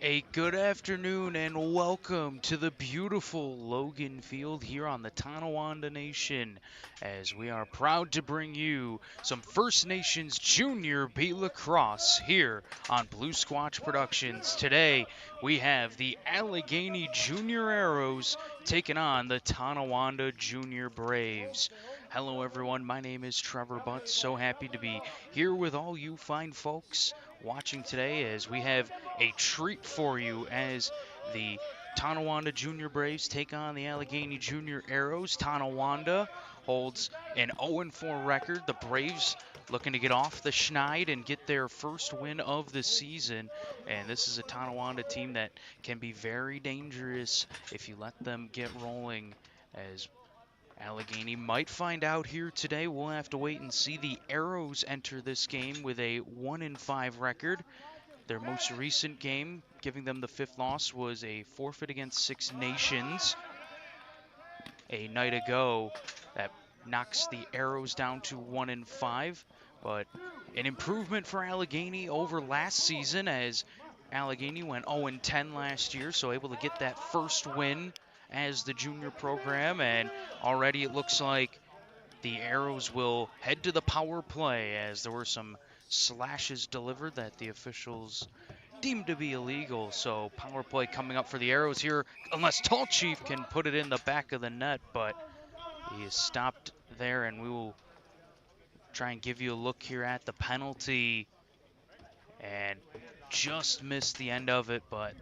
A good afternoon and welcome to the beautiful Logan Field here on the Tonawanda Nation, as we are proud to bring you some First Nations Junior B Lacrosse here on Blue Squatch Productions. Today we have the Allegany Junior Arrows taking on the Tonawanda Junior Braves. Hello everyone, my name is Trevor Butts. So happy to be here with all you fine folks watching today, as we have a treat for you as the Tonawanda Junior Braves take on the Allegany Junior Arrows. Tonawanda holds an 0-4 record. The Braves looking to get off the schneid and get their first win of the season. And this is a Tonawanda team that can be very dangerous if you let them get rolling, as Allegany might find out here today. We'll have to wait and see. The Arrows enter this game with a 1-5 record. Their most recent game, giving them the 5th loss, was a forfeit against Six Nations a night ago. That knocks the Arrows down to 1-5, but an improvement for Allegany over last season, as Allegany went 0-10 last year, so able to get that first win as the junior program, and already it looks like the Arrows will head to the power play, as there were some slashes delivered that the officials deemed to be illegal. So power play coming up for the Arrows here, unless Tall Chief can put it in the back of the net, but he is stopped there, and we will try and give you a look here at the penalty, and just missed the end of it, but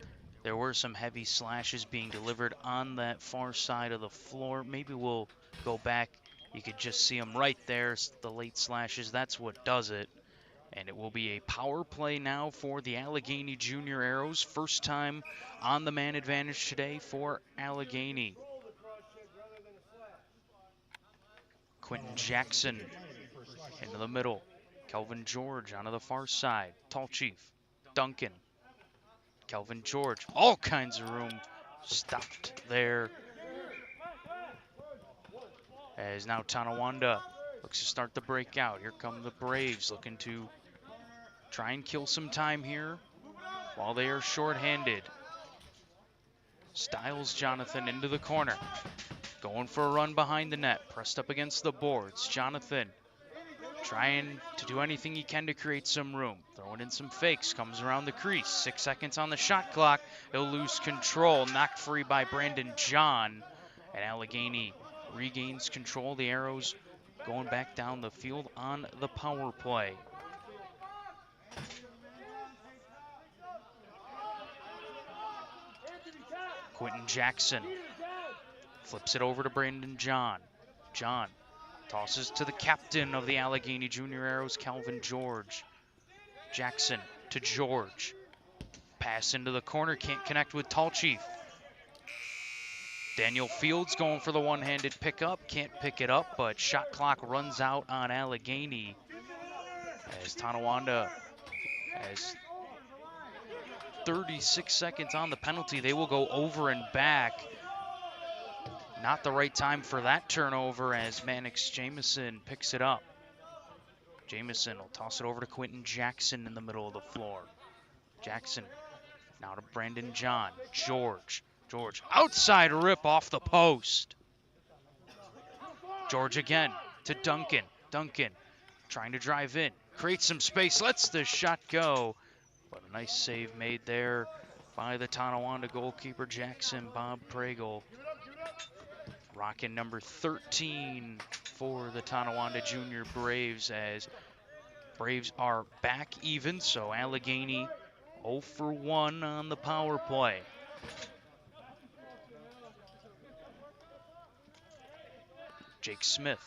there were some heavy slashes being delivered on that far side of the floor. Maybe we'll go back. You could just see them right there, the late slashes. That's what does it. And it will be a power play now for the Allegany Junior Arrows. First time on the man advantage today for Allegany. Quentin Jackson into the middle. Kelvin George onto the far side. Tall Chief. Duncan. Kelvin George. All kinds of room. Stopped there. As now Tonawanda looks to start the breakout. Here come the Braves looking to try and kill some time here while they are shorthanded. Styles Jonathan into the corner. Going for a run behind the net. Pressed up against the boards. Jonathan trying to do anything he can to create some room. Throwing in some fakes. Comes around the crease. 6 seconds on the shot clock. He'll lose control. Knocked free by Brandon John. And Allegany regains control. The Arrows going back down the field on the power play. Quentin Jackson flips it over to Brandon John. John tosses to the captain of the Allegany Junior Arrows, Kelvin George. Jackson to George. Pass into the corner, can't connect with Tallchief. Daniel Fields going for the one-handed pickup, can't pick it up, but shot clock runs out on Allegany as Tonawanda has 36 seconds on the penalty. They will go over and back. Not the right time for that turnover as Mannix Jamison picks it up. Jamison will toss it over to Quentin Jackson in the middle of the floor. Jackson now to Brandon John. George outside rip off the post. George again to Duncan. Duncan trying to drive in. Creates some space. Lets the shot go. But a nice save made there by the Tonawanda goalkeeper, Jackson Bob Pregel. Rocking number 13 for the Tonawanda Junior Braves as Braves are back even. So Allegany 0 for 1 on the power play. Jake Smith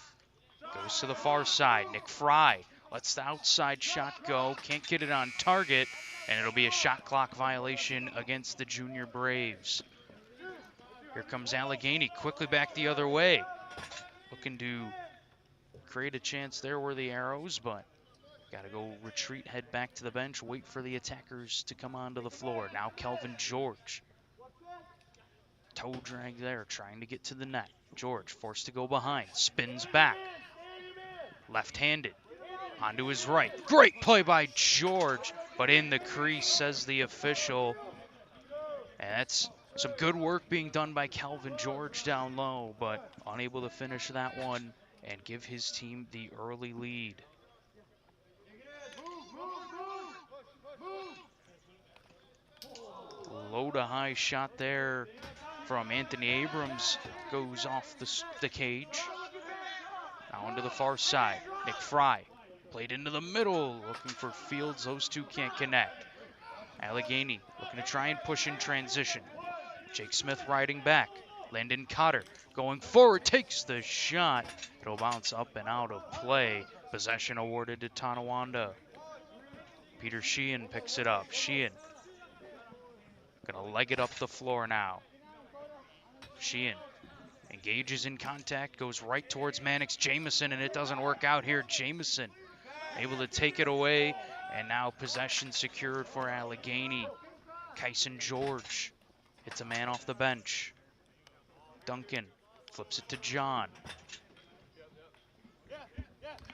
goes to the far side. Nick Fry lets the outside shot go. Can't get it on target, and it'll be a shot clock violation against the Junior Braves. Here comes Allegany, quickly back the other way. Looking to create a chance there were the arrows, but got to go retreat, head back to the bench, wait for the attackers to come onto the floor. Now Kelvin George. Toe drag there, trying to get to the net. George forced to go behind, spins back. Left-handed, onto his right. Great play by George, but in the crease, says the official. And that's some good work being done by Calvin George down low, but unable to finish that one and give his team the early lead. Low to high shot there from Anthony Abrams, goes off the cage. Now into the far side. Nick Fry played into the middle, looking for Fields. Those two can't connect. Allegany looking to try and push in transition. Jake Smith riding back. Landon Cotter going forward, takes the shot. It'll bounce up and out of play. Possession awarded to Tonawanda. Peter Sheehan picks it up. Sheehan gonna leg it up the floor now. Sheehan engages in contact, goes right towards Mannix Jamison, and it doesn't work out here. Jamison able to take it away, and now possession secured for Allegany. Kyson George hits a man off the bench. Duncan flips it to John.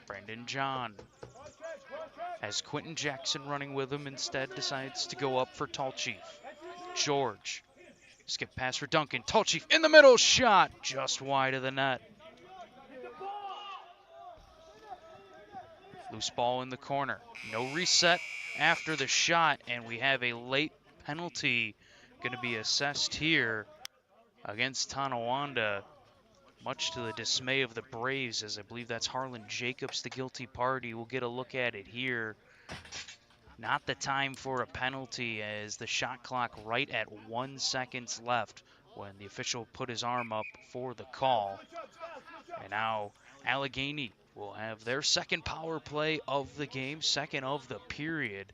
Brandon John has Quentin Jackson running with him, instead decides to go up for Tallchief. George, skip pass for Duncan. Tallchief in the middle, shot just wide of the net. Loose ball in the corner. No reset after the shot, and we have a late penalty going to be assessed here against Tonawanda, much to the dismay of the Braves, as I believe that's Harlan Jacobs, the guilty party. We'll get a look at it here. Not the time for a penalty, as the shot clock right at 1 second left when the official put his arm up for the call. And now Allegany will have their second power play of the game, second of the period,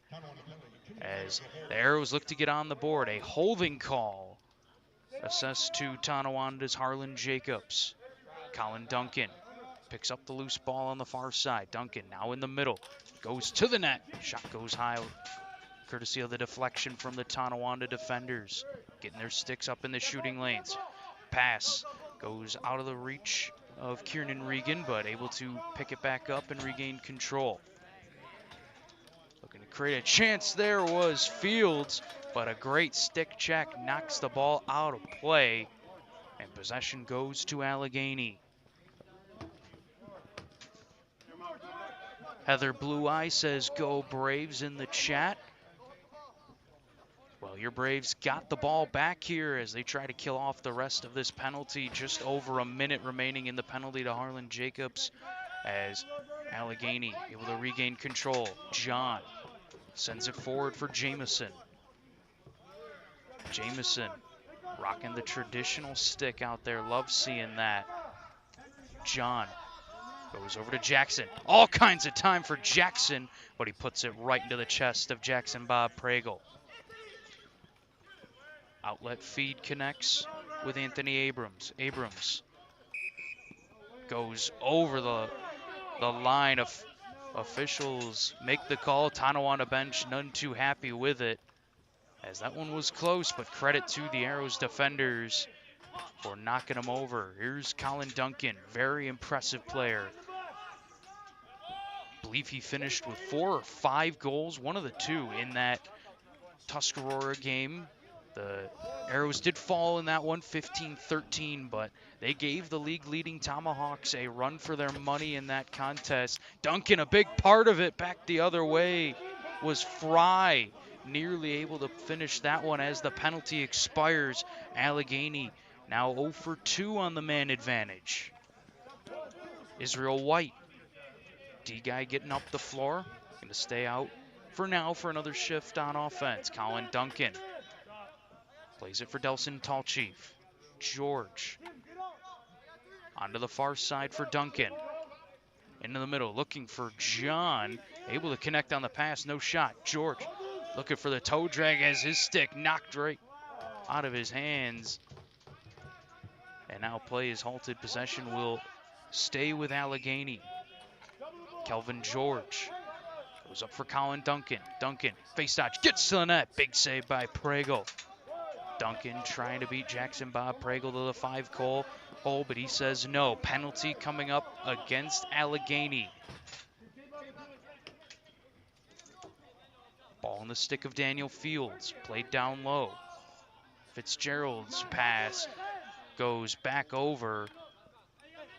as the Arrows look to get on the board. A holding call assessed to Tonawanda's Harlan Jacobs. Colin Duncan picks up the loose ball on the far side. Duncan now in the middle, goes to the net. Shot goes high, courtesy of the deflection from the Tonawanda defenders, getting their sticks up in the shooting lanes. Pass goes out of the reach of Kieran Regan, but able to pick it back up and regain control. Looking to create a chance there was Fields, but a great stick check knocks the ball out of play, and possession goes to Allegany. Heather Blue Eye says, "Go Braves" in the chat. Well, your Braves got the ball back here as they try to kill off the rest of this penalty. Just over a minute remaining in the penalty to Harlan Jacobs, as Allegany able to regain control. John sends it forward for Jamison. Jamison rocking the traditional stick out there. Love seeing that. John goes over to Jackson. All kinds of time for Jackson, but he puts it right into the chest of Jackson Bob Pregel. Outlet feed connects with Anthony Abrams. Abrams goes over the line of officials. Make the call. Tonawanda bench, none too happy with it, as that one was close, but credit to the Arrows defenders for knocking him over. Here's Colin Duncan, very impressive player. I believe he finished with 4 or 5 goals, one of the two in that Tuscarora game. The Arrows did fall in that one, 15-13, but they gave the league-leading Tomahawks a run for their money in that contest. Duncan, a big part of it, back the other way was Fry, nearly able to finish that one as the penalty expires. Allegany now 0 for 2 on the man advantage. Israel White, D-guy getting up the floor, going to stay out for now for another shift on offense. Colin Duncan plays it for Delson Tallchief. George onto the far side for Duncan. Into the middle, looking for John. Able to connect on the pass, no shot. George looking for the toe drag as his stick knocked right out of his hands. And now play is halted. Possession will stay with Allegany. Kelvin George goes up for Colin Duncan. Duncan, face dodge, gets to the net. Big save by Pregel. Duncan trying to beat Jackson Bob Pregel to the 5-goal hole, but he says no. Penalty coming up against Allegany. Ball in the stick of Daniel Fields, played down low. Fitzgerald's pass goes back over,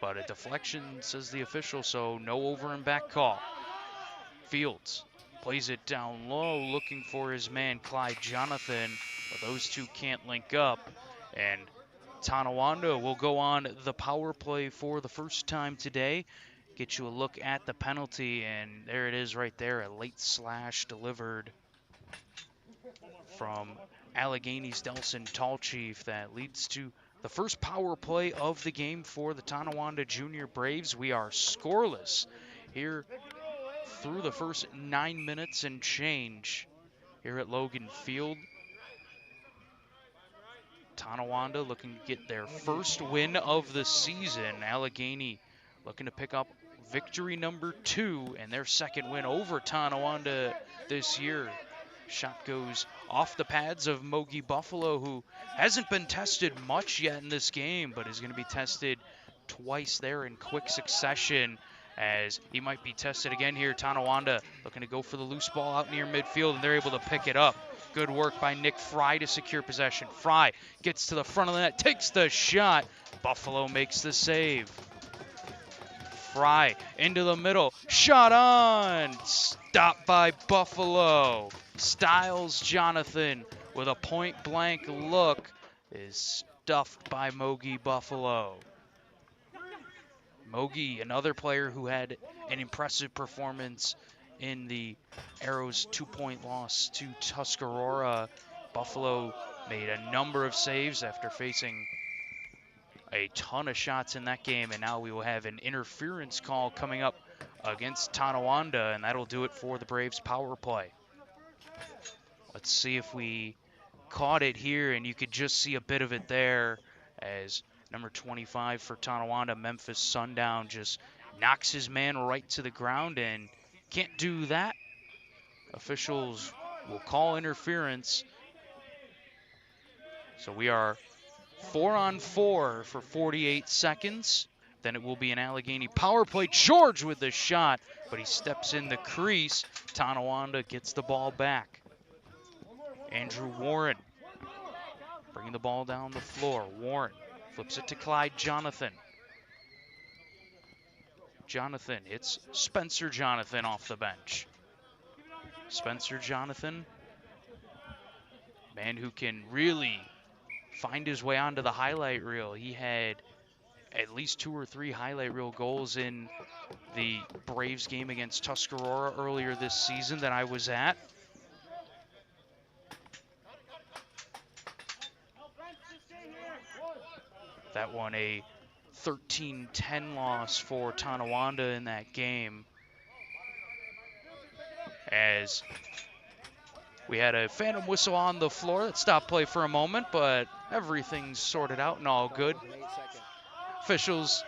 but a deflection, says the official, so no over and back call. Fields plays it down low, looking for his man Clyde Jonathan, but those two can't link up. And Tonawanda will go on the power play for the first time today. Get you a look at the penalty, and there it is right there, a late slash delivered from Allegany's Delson Tallchief that leads to the first power play of the game for the Tonawanda Junior Braves. We are scoreless here through the first 9 minutes and change here at Logan Field. Tonawanda looking to get their first win of the season. Allegany looking to pick up victory number 2 and their second win over Tonawanda this year. Shot goes off the pads of Mogi Buffalo, who hasn't been tested much yet in this game, but is going to be tested twice there in quick succession, as he might be tested again here. Tonawanda looking to go for the loose ball out near midfield, and they're able to pick it up. Good work by Nick Fry to secure possession. Fry gets to the front of the net, takes the shot. Buffalo makes the save. Fry into the middle, shot on, stopped by Buffalo. Styles Jonathan with a point-blank look is stuffed by Mogi Buffalo. Mogi, another player who had an impressive performance in the Arrows 2-point loss to Tuscarora. Buffalo made a number of saves after facing a ton of shots in that game, and now we will have an interference call coming up against Tonawanda, and that'll do it for the Braves power play. Let's see if we caught it here, and you could just see a bit of it there as number 25 for Tonawanda, Memphis Sundown, just knocks his man right to the ground, and can't do that. Officials will call interference. So we are 4-on-4 for 48 seconds. Then it will be an Allegany power play. George with the shot, but he steps in the crease. Tonawanda gets the ball back. Andrew Warren bringing the ball down the floor. Warren flips it to Clyde Jonathan. Jonathan hits Spencer Jonathan off the bench. Spencer Jonathan, man who can really find his way onto the highlight reel. He had at least 2 or 3 highlight reel goals in the Braves game against Tuscarora earlier this season that I was at. That one a 13-10 loss for Tonawanda in that game, as We had a phantom whistle on the floor that stopped play for a moment, but everything's sorted out and all good. Officials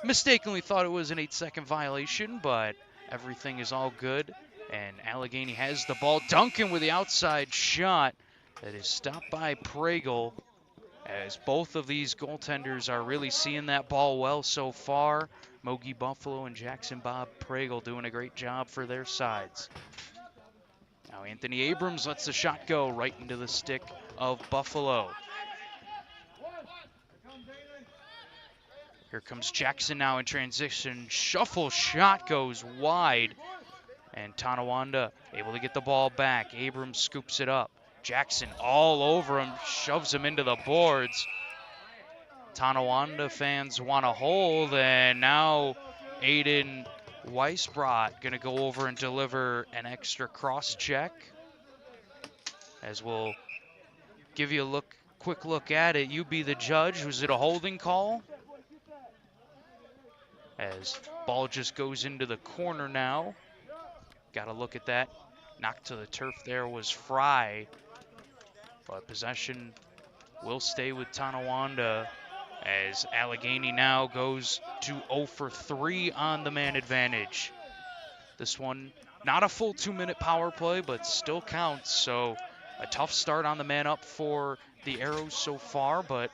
mistakenly thought it was an 8-second violation, but everything is all good. And Allegany has the ball. Duncan with the outside shot that is stopped by Pregel, as both of these goaltenders are really seeing that ball well so far. Mogi Buffalo and Jackson Bob Pregel doing a great job for their sides. Now Anthony Abrams lets the shot go right into the stick of Buffalo. Here comes Jackson now in transition. Shuffle shot goes wide. And Tonawanda able to get the ball back. Abrams scoops it up. Jackson all over him, shoves him into the boards. Tonawanda fans want to hold, and now Aiden Weisbrot going to go over and deliver an extra cross check. As we'll give you a quick look at it. You be the judge. Was it a holding call? As ball just goes into the corner now. Got to look at that. Knocked to the turf there was Fry. But possession will stay with Tonawanda, as Allegany now goes to 0 for 3 on the man advantage. This one, not a full 2-minute power play, but still counts. So a tough start on the man up for the Arrows so far, but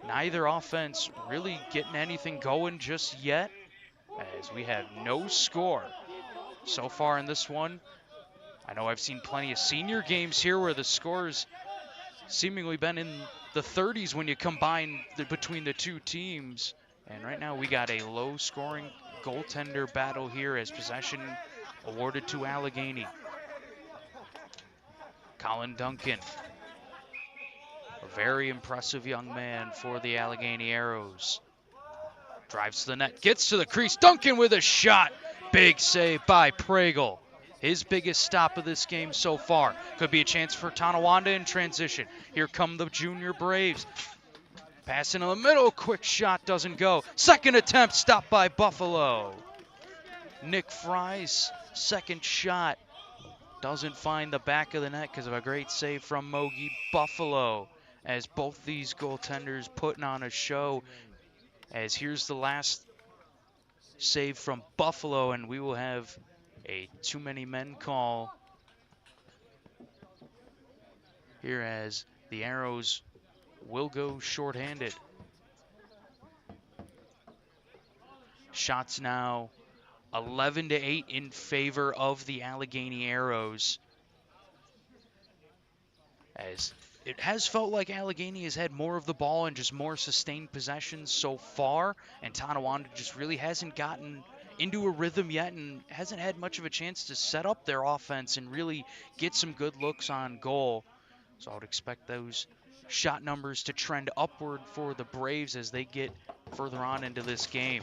neither offense really getting anything going just yet, as we have no score so far in this one. I know I've seen plenty of senior games here where the scores seemingly been in the 30s when you combine between the two teams. And right now we got a low-scoring goaltender battle here, as possession awarded to Allegany. Colin Duncan, a very impressive young man for the Allegany Arrows. Drives to the net, gets to the crease. Duncan with a shot. Big save by Pregel. His biggest stop of this game so far. Could be a chance for Tonawanda in transition. Here come the Junior Braves. Pass into the middle, quick shot doesn't go. Second attempt stopped by Buffalo. Nick Fry's second shot doesn't find the back of the net because of a great save from Mogi Buffalo, as both these goaltenders putting on a show. As here's the last save from Buffalo, and we will have a too many men call here, as the Arrows will go shorthanded. Shots now 11-8 in favor of the Allegany Arrows, as it has felt like Allegany has had more of the ball and just more sustained possessions so far, and Tonawanda just really hasn't gotten into a rhythm yet and hasn't had much of a chance to set up their offense and really get some good looks on goal. So I would expect those shot numbers to trend upward for the Braves as they get further on into this game.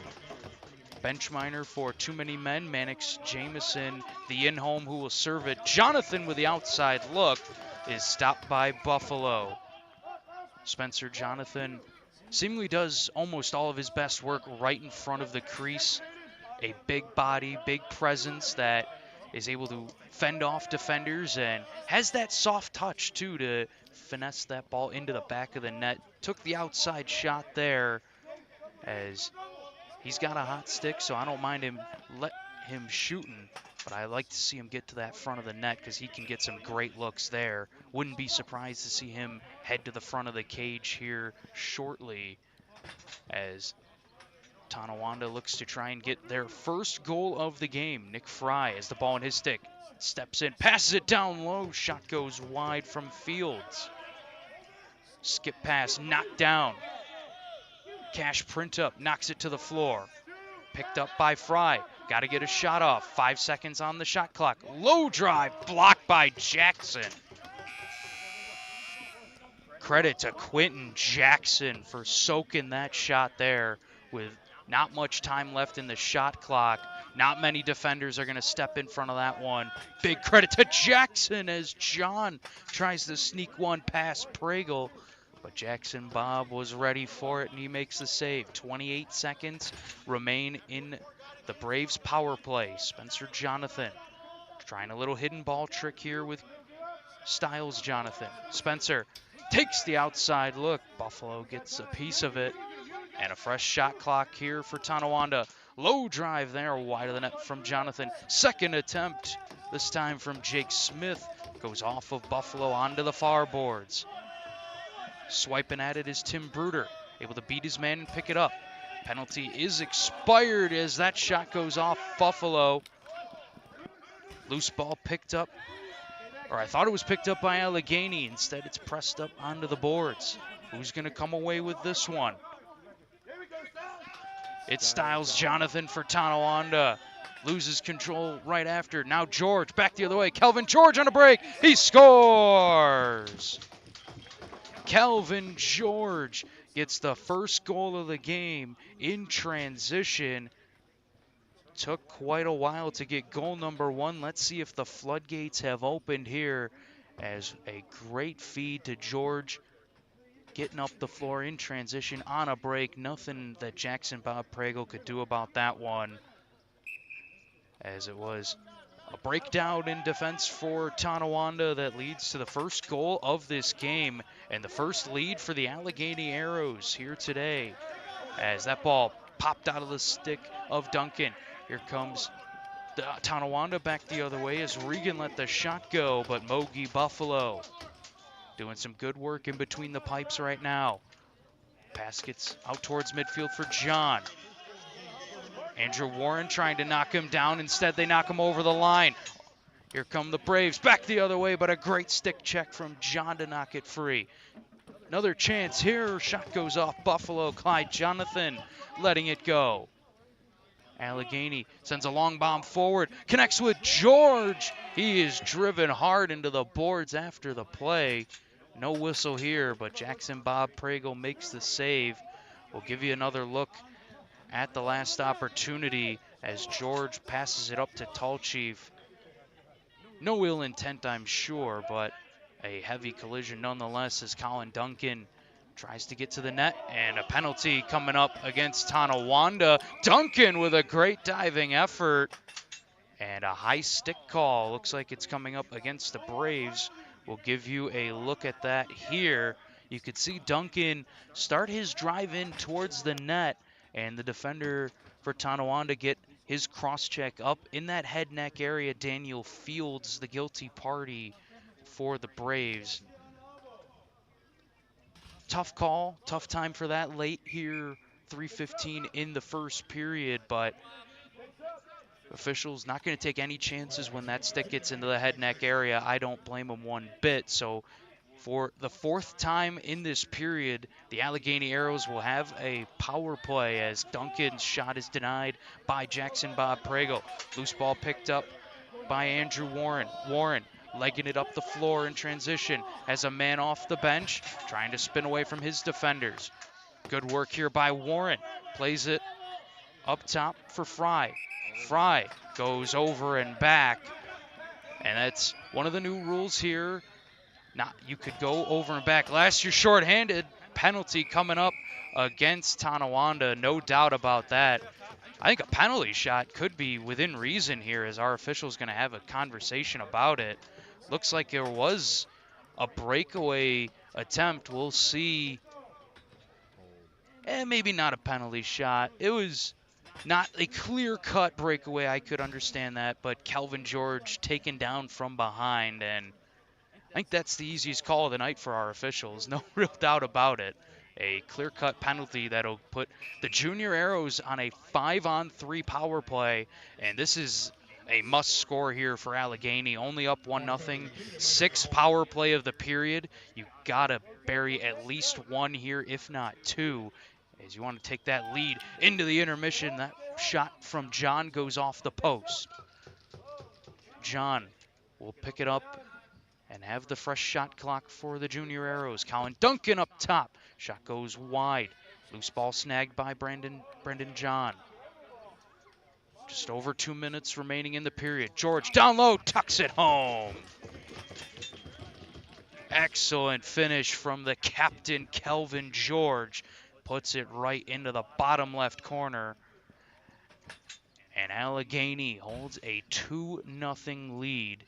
Bench minor for too many men. Mannix Jameson, the in-home who will serve it. Jonathan with the outside look is stopped by Buffalo. Spencer Jonathan seemingly does almost all of his best work right in front of the crease. A big body, big presence that is able to fend off defenders and has that soft touch too to finesse that ball into the back of the net. Took the outside shot there, as he's got a hot stick, so I don't mind him shooting, but I like to see him get to that front of the net because he can get some great looks there. Wouldn't be surprised to see him head to the front of the cage here shortly, as Tonawanda looks to try and get their first goal of the game. Nick Fry has the ball in his stick, steps in, passes it down low, shot goes wide from Fields. Skip pass, knocked down. Cash Printup knocks it to the floor. Picked up by Fry. Got to get a shot off. 5 seconds on the shot clock. Low drive, blocked by Jackson. Credit to Quentin Jackson for soaking that shot there with not much time left in the shot clock. Not many defenders are going to step in front of that one. Big credit to Jackson as John tries to sneak one past Pregel. But Jackson Bob was ready for it, and he makes the save. 28 seconds remain in the Braves' power play. Spencer Jonathan trying a little hidden ball trick here with Styles Jonathan. Spencer takes the outside look. Buffalo gets a piece of it. And a fresh shot clock here for Tonawanda. Low drive there, wide of the net from Jonathan. Second attempt, this time from Jake Smith. Goes off of Buffalo onto the far boards. Swiping at it is Tim Bruder, able to beat his man and pick it up. Penalty is expired as that shot goes off Buffalo. Loose ball picked up, or I thought it was picked up by Allegany. Instead, it's pressed up onto the boards. Who's going to come away with this one? It's Styles Jonathan for Tonawanda. Loses control right after. Now George back the other way. Kelvin George on a break. He scores! Kelvin George gets the first goal of the game in transition. Took quite a while to get goal number one. Let's see if the floodgates have opened here as a great feed to George. Getting up the floor in transition on a break. Nothing that Jackson Bob Pragel could do about that one, as it was a breakdown in defense for Tonawanda that leads to the first goal of this game and the first lead for the Allegany Arrows here today, as that ball popped out of the stick of Duncan. Here comes the Tonawanda back the other way as Regan let the shot go, but Mogi Buffalo doing some good work in between the pipes right now. Pass gets out towards midfield for John. Andrew Warren trying to knock him down. Instead, they knock him over the line. Here come the Braves. Back the other way, but a great stick check from John to knock it free. Another chance here. Shot goes off Buffalo. Clyde Jonathan letting it go. Allegany sends a long bomb forward. Connects with George. He is driven hard into the boards after the play. No whistle here, but Jackson Bob Pragel makes the save. We'll give you another look at the last opportunity as George passes it up to Tall Chief. No ill intent, I'm sure, but a heavy collision nonetheless as Colin Duncan tries to get to the net, and a penalty coming up against Tonawanda. Duncan with a great diving effort and a high stick call. Looks like it's coming up against the Braves. We'll give you a look at that here. You could see Duncan start his drive in towards the net, and the defender for Tonawanda get his cross-check up in that head-neck area. Daniel Fields, the guilty party for the Braves. Tough call, tough time for that late here, 3:15 in the first period, but officials not going to take any chances when that stick gets into the head-neck area. I don't blame them one bit. So for the fourth time in this period, the Allegany Arrows will have a power play as Duncan's shot is denied by Jackson Bob Pragel. Loose ball picked up by Andrew Warren. Warren legging it up the floor in transition as a man off the bench, trying to spin away from his defenders. Good work here by Warren. Plays it up top for Fry. Fry goes over and back, and that's one of the new rules here. You could go over and back. Last year, shorthanded penalty coming up against Tonawanda, no doubt about that. I think a penalty shot could be within reason here, as our official's going to have a conversation about it. Looks like there was a breakaway attempt. We'll see. Maybe not a penalty shot. It was not a clear-cut breakaway. I could understand that, but Kelvin George taken down from behind, and I think that's the easiest call of the night for our officials. No real doubt about it. A clear-cut penalty that'll put the Junior Arrows on a 5-on-3 power play, and this is a must-score here for Allegany. Only up 1-0. Sixth power play of the period. You gotta bury at least one here, if not two, as you want to take that lead into the intermission. That shot from John goes off the post. John will pick it up and have the fresh shot clock for the Junior Arrows. Colin Duncan up top. Shot goes wide. Loose ball snagged by Brendan John. Just over 2 minutes remaining in the period. George down low, tucks it home. Excellent finish from the captain, Kelvin George. Puts it right into the bottom left corner. And Allegany holds a 2-0 lead.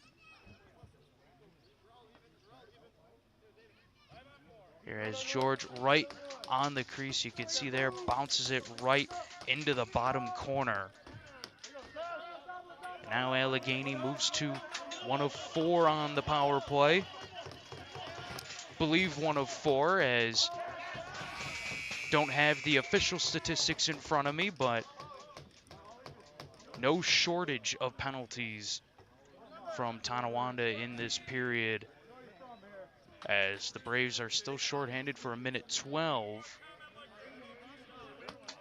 Here as George right on the crease. You can see there, bounces it right into the bottom corner. And now Allegany moves to 1 of 4 on the power play. Believe 1 of 4, as don't have the official statistics in front of me, but no shortage of penalties from Tonawanda in this period, as the Braves are still shorthanded for 1:12.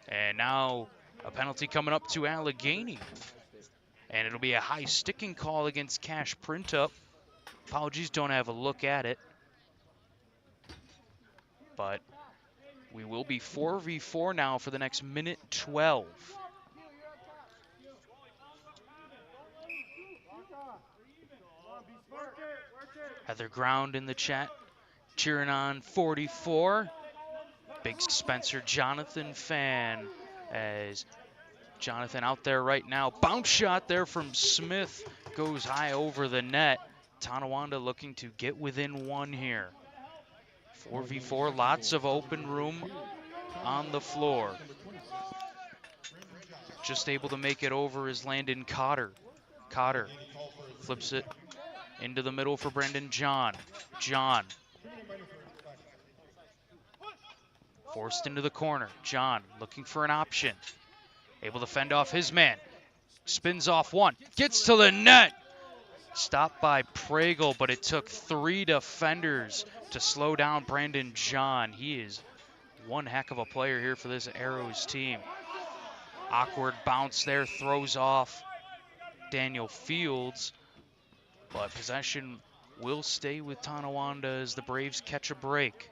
And now a penalty coming up to Allegany. And it'll be a high sticking call against Cash Printup. Apologies, don't have a look at it. But we will be 4v4 now for the next 1:12. Heather Ground in the chat, cheering on 44. Big Spencer Jonathan fan, as Jonathan out there right now. Bounce shot there from Smith goes high over the net. Tonawanda looking to get within 1 here. 4v4, lots of open room on the floor. Just able to make it over is Landon Cotter. Cotter flips it into the middle for Brendan John. John forced into the corner. John looking for an option. Able to fend off his man. Spins off one. Gets to the net. Stopped by Pragle, but it took 3 defenders to slow down Brandon John. He is one heck of a player here for this Arrows team. Awkward bounce there, throws off Daniel Fields, but possession will stay with Tonawanda as the Braves catch a break.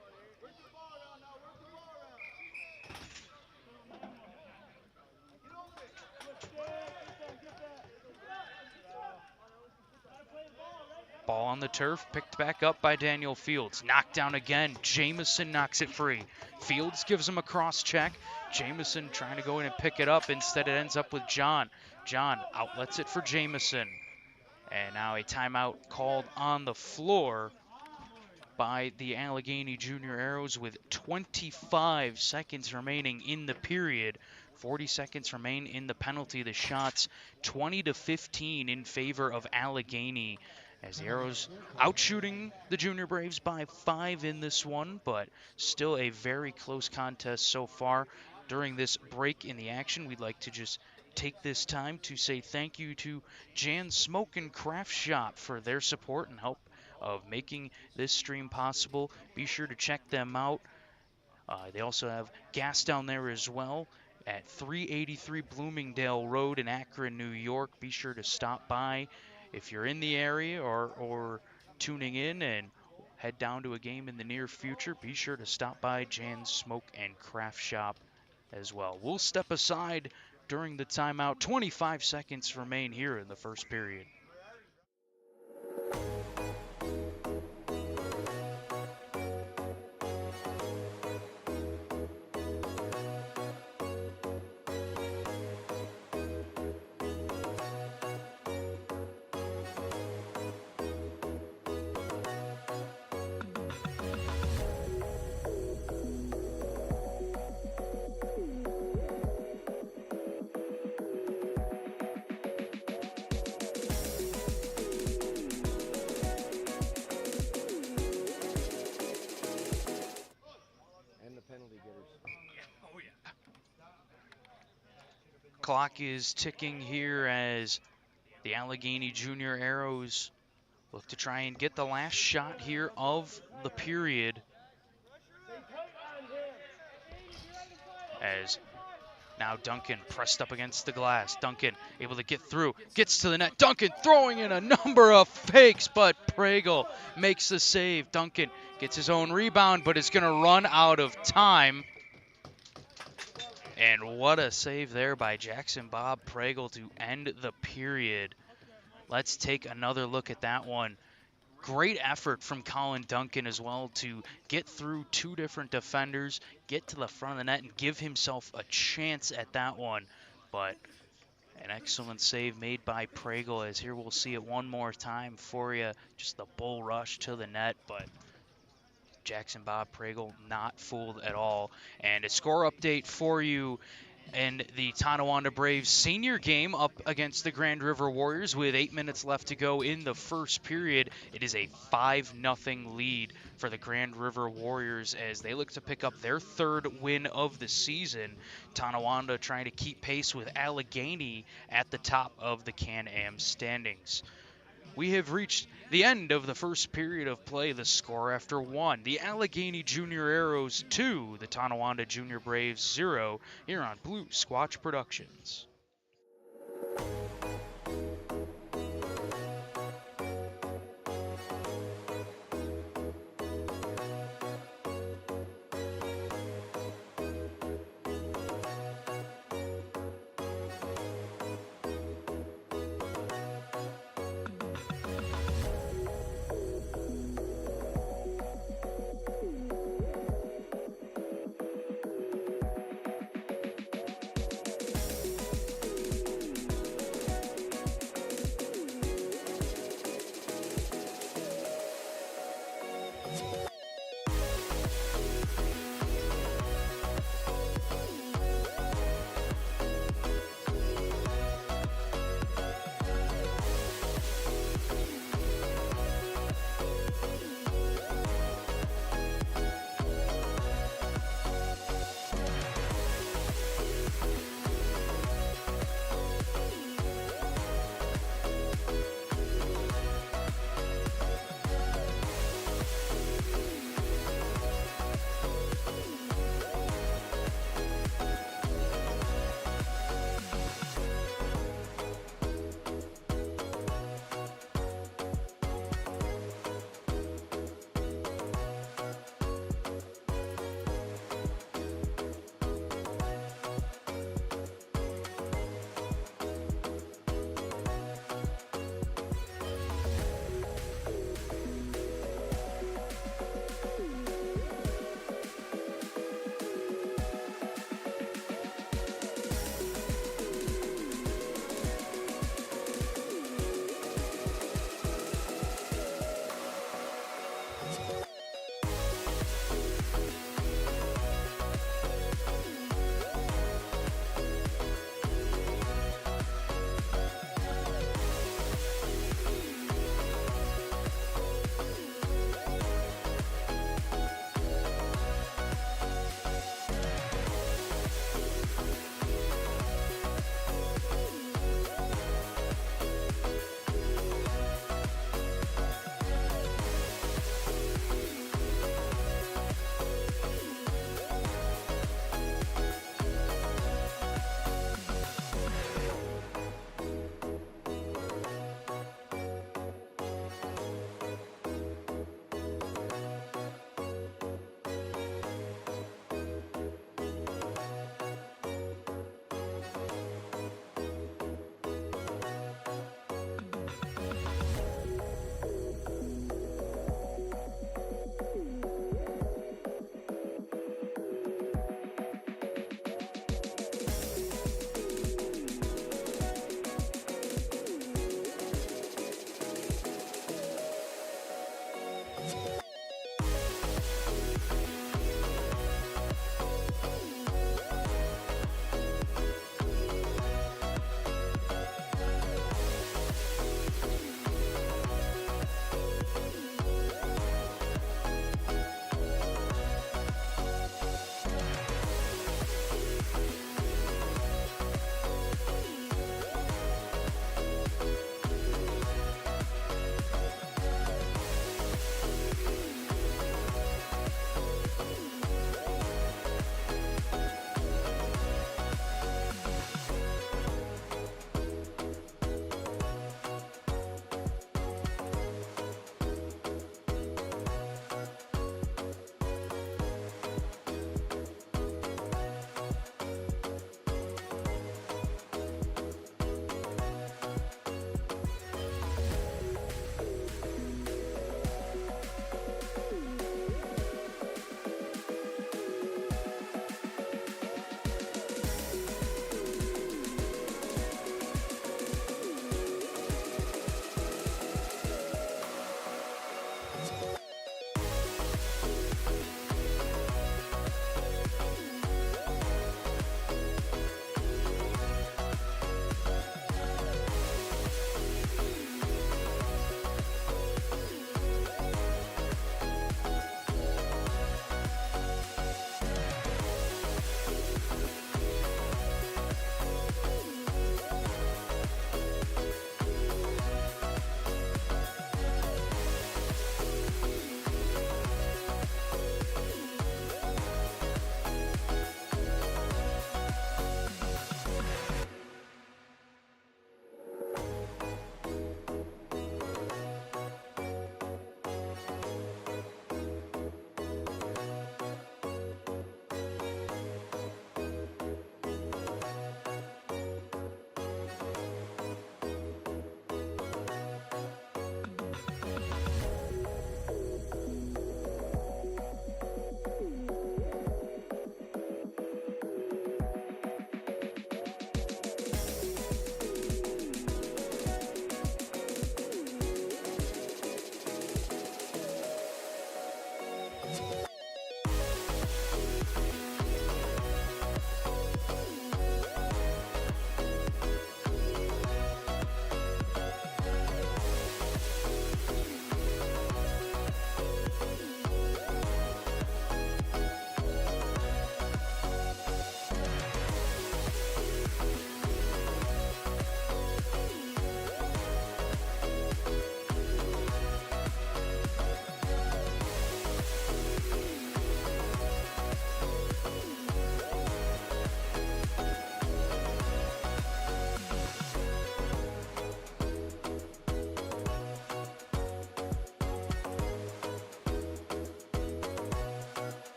Ball on the turf, picked back up by Daniel Fields. Knocked down again. Jamison knocks it free. Fields gives him a cross check. Jamison trying to go in and pick it up. Instead, it ends up with John. John outlets it for Jamison. And now a timeout called on the floor by the Allegany Junior Arrows with 25 seconds remaining in the period. 40 seconds remain in the penalty. The shots 20-15 in favor of Allegany, as the Arrows outshooting the Junior Braves by 5 in this one, but still a very close contest so far. During this break in the action, we'd like to just take this time to say thank you to Jan's Smoke and Craft Shop for their support and help of making this stream possible. Be sure to check them out. They also have gas down there as well at 383 Bloomingdale Road in Akron, New York. Be sure to stop by if you're in the area or tuning in and head down to a game in the near future. Be sure to stop by Jan's Smoke and Craft Shop as well. We'll step aside during the timeout. 25 seconds remain here in the first period. Clock is ticking here as the Allegany Junior Arrows look to try and get the last shot here of the period. As now Duncan pressed up against the glass. Duncan able to get through, gets to the net. Duncan throwing in a number of fakes, but Pragle makes the save. Duncan gets his own rebound, but is going to run out of time. And what a save there by Jackson Bob Pragle to end the period. Let's take another look at that one. Great effort from Colin Duncan as well to get through 2 different defenders, get to the front of the net, and give himself a chance at that one. But an excellent save made by Pragle, as here we'll see it one more time for you. Just the bull rush to the net, but Jackson Bob Pregel not fooled at all. And a score update for you. And the Tonawanda Braves senior game up against the Grand River Warriors with 8 minutes left to go in the first period. It is a 5-0 lead for the Grand River Warriors as they look to pick up their third win of the season. Tonawanda trying to keep pace with Allegany at the top of the Can-Am standings. We have reached the end of the first period of play. The score after 1. The Allegany Junior Arrows 2, the Tonawanda Junior Braves 0, here on Blue Squatch Productions.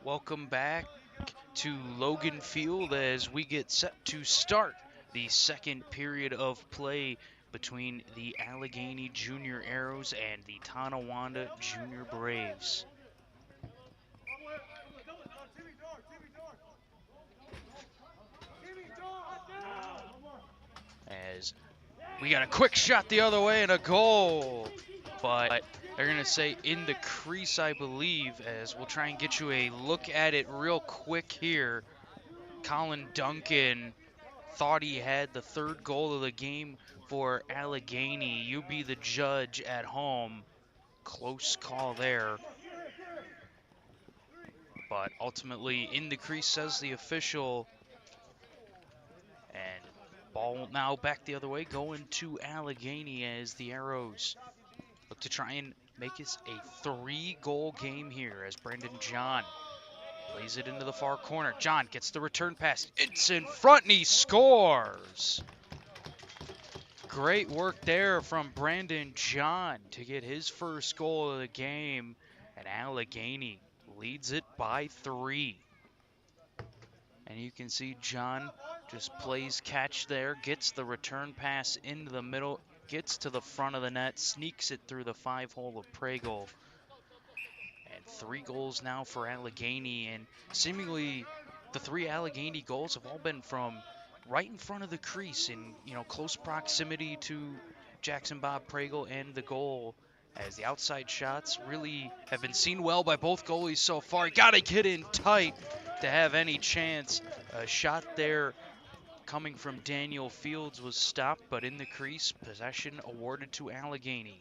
Welcome back to Logan Field as we get set to start the second period of play between the Allegany Junior Arrows and the Tonawanda Junior Braves. As we got a quick shot the other way and a goal, but they're going to say in the crease, I believe, as we'll try and get you a look at it real quick here. Colin Duncan thought he had the third goal of the game for Allegany. You be the judge at home. Close call there. But ultimately in the crease, says the official. And ball now back the other way, going to Allegany as the Arrows look to try and make this a 3-goal game here as Brandon John plays it into the far corner. John gets the return pass. It's in front and he scores. Great work there from Brandon John to get his first goal of the game. And Allegany leads it by 3. And you can see John just plays catch there, gets the return pass into the middle, gets to the front of the net, sneaks it through the 5-hole of Pragle. And 3 goals now for Allegany, and seemingly the 3 Allegany goals have all been from right in front of the crease in, close proximity to Jackson Bob Pragle and the goal, as the outside shots really have been seen well by both goalies so far. Got to get in tight to have any chance. A shot there coming from Daniel Fields was stopped, but in the crease, possession awarded to Allegany.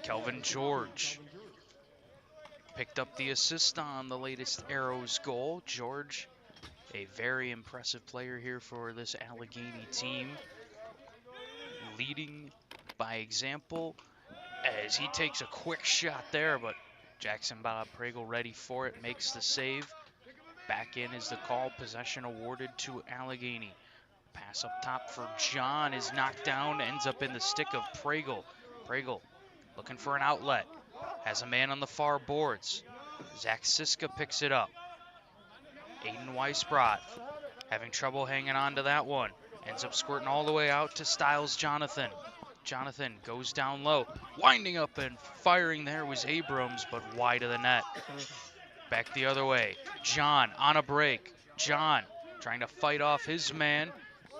Kelvin George picked up the assist on the latest Arrows goal. George, a very impressive player here for this Allegany team, leading by example as he takes a quick shot there, but Jackson Bob Pragle ready for it, makes the save. Back in is the call, possession awarded to Allegany. Pass up top for John is knocked down, ends up in the stick of Pragle. Pragle looking for an outlet, has a man on the far boards. Zach Siska picks it up. Aiden Weisbrot having trouble hanging on to that one. Ends up squirting all the way out to Styles Jonathan. Jonathan goes down low. Winding up and firing there was Abrams, but wide of the net. Back the other way. John on a break. John trying to fight off his man.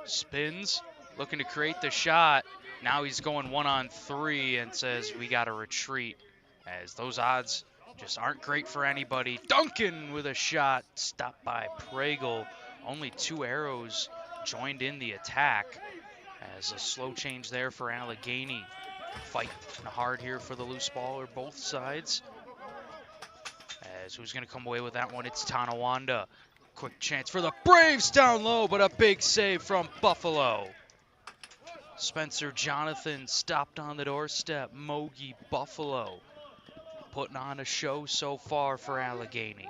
Spins, looking to create the shot. Now he's going 1-on-3 and says we got to retreat, as those odds just aren't great for anybody. Duncan with a shot, stopped by Pragle. Only 2 Arrows joined in the attack, as a slow change there for Allegany. Fighting hard here for the loose ball, or both sides. As who's going to come away with that one? It's Tonawanda. Quick chance for the Braves down low, but a big save from Buffalo. Spencer Jonathan stopped on the doorstep. Mogi Buffalo putting on a show so far for Allegany.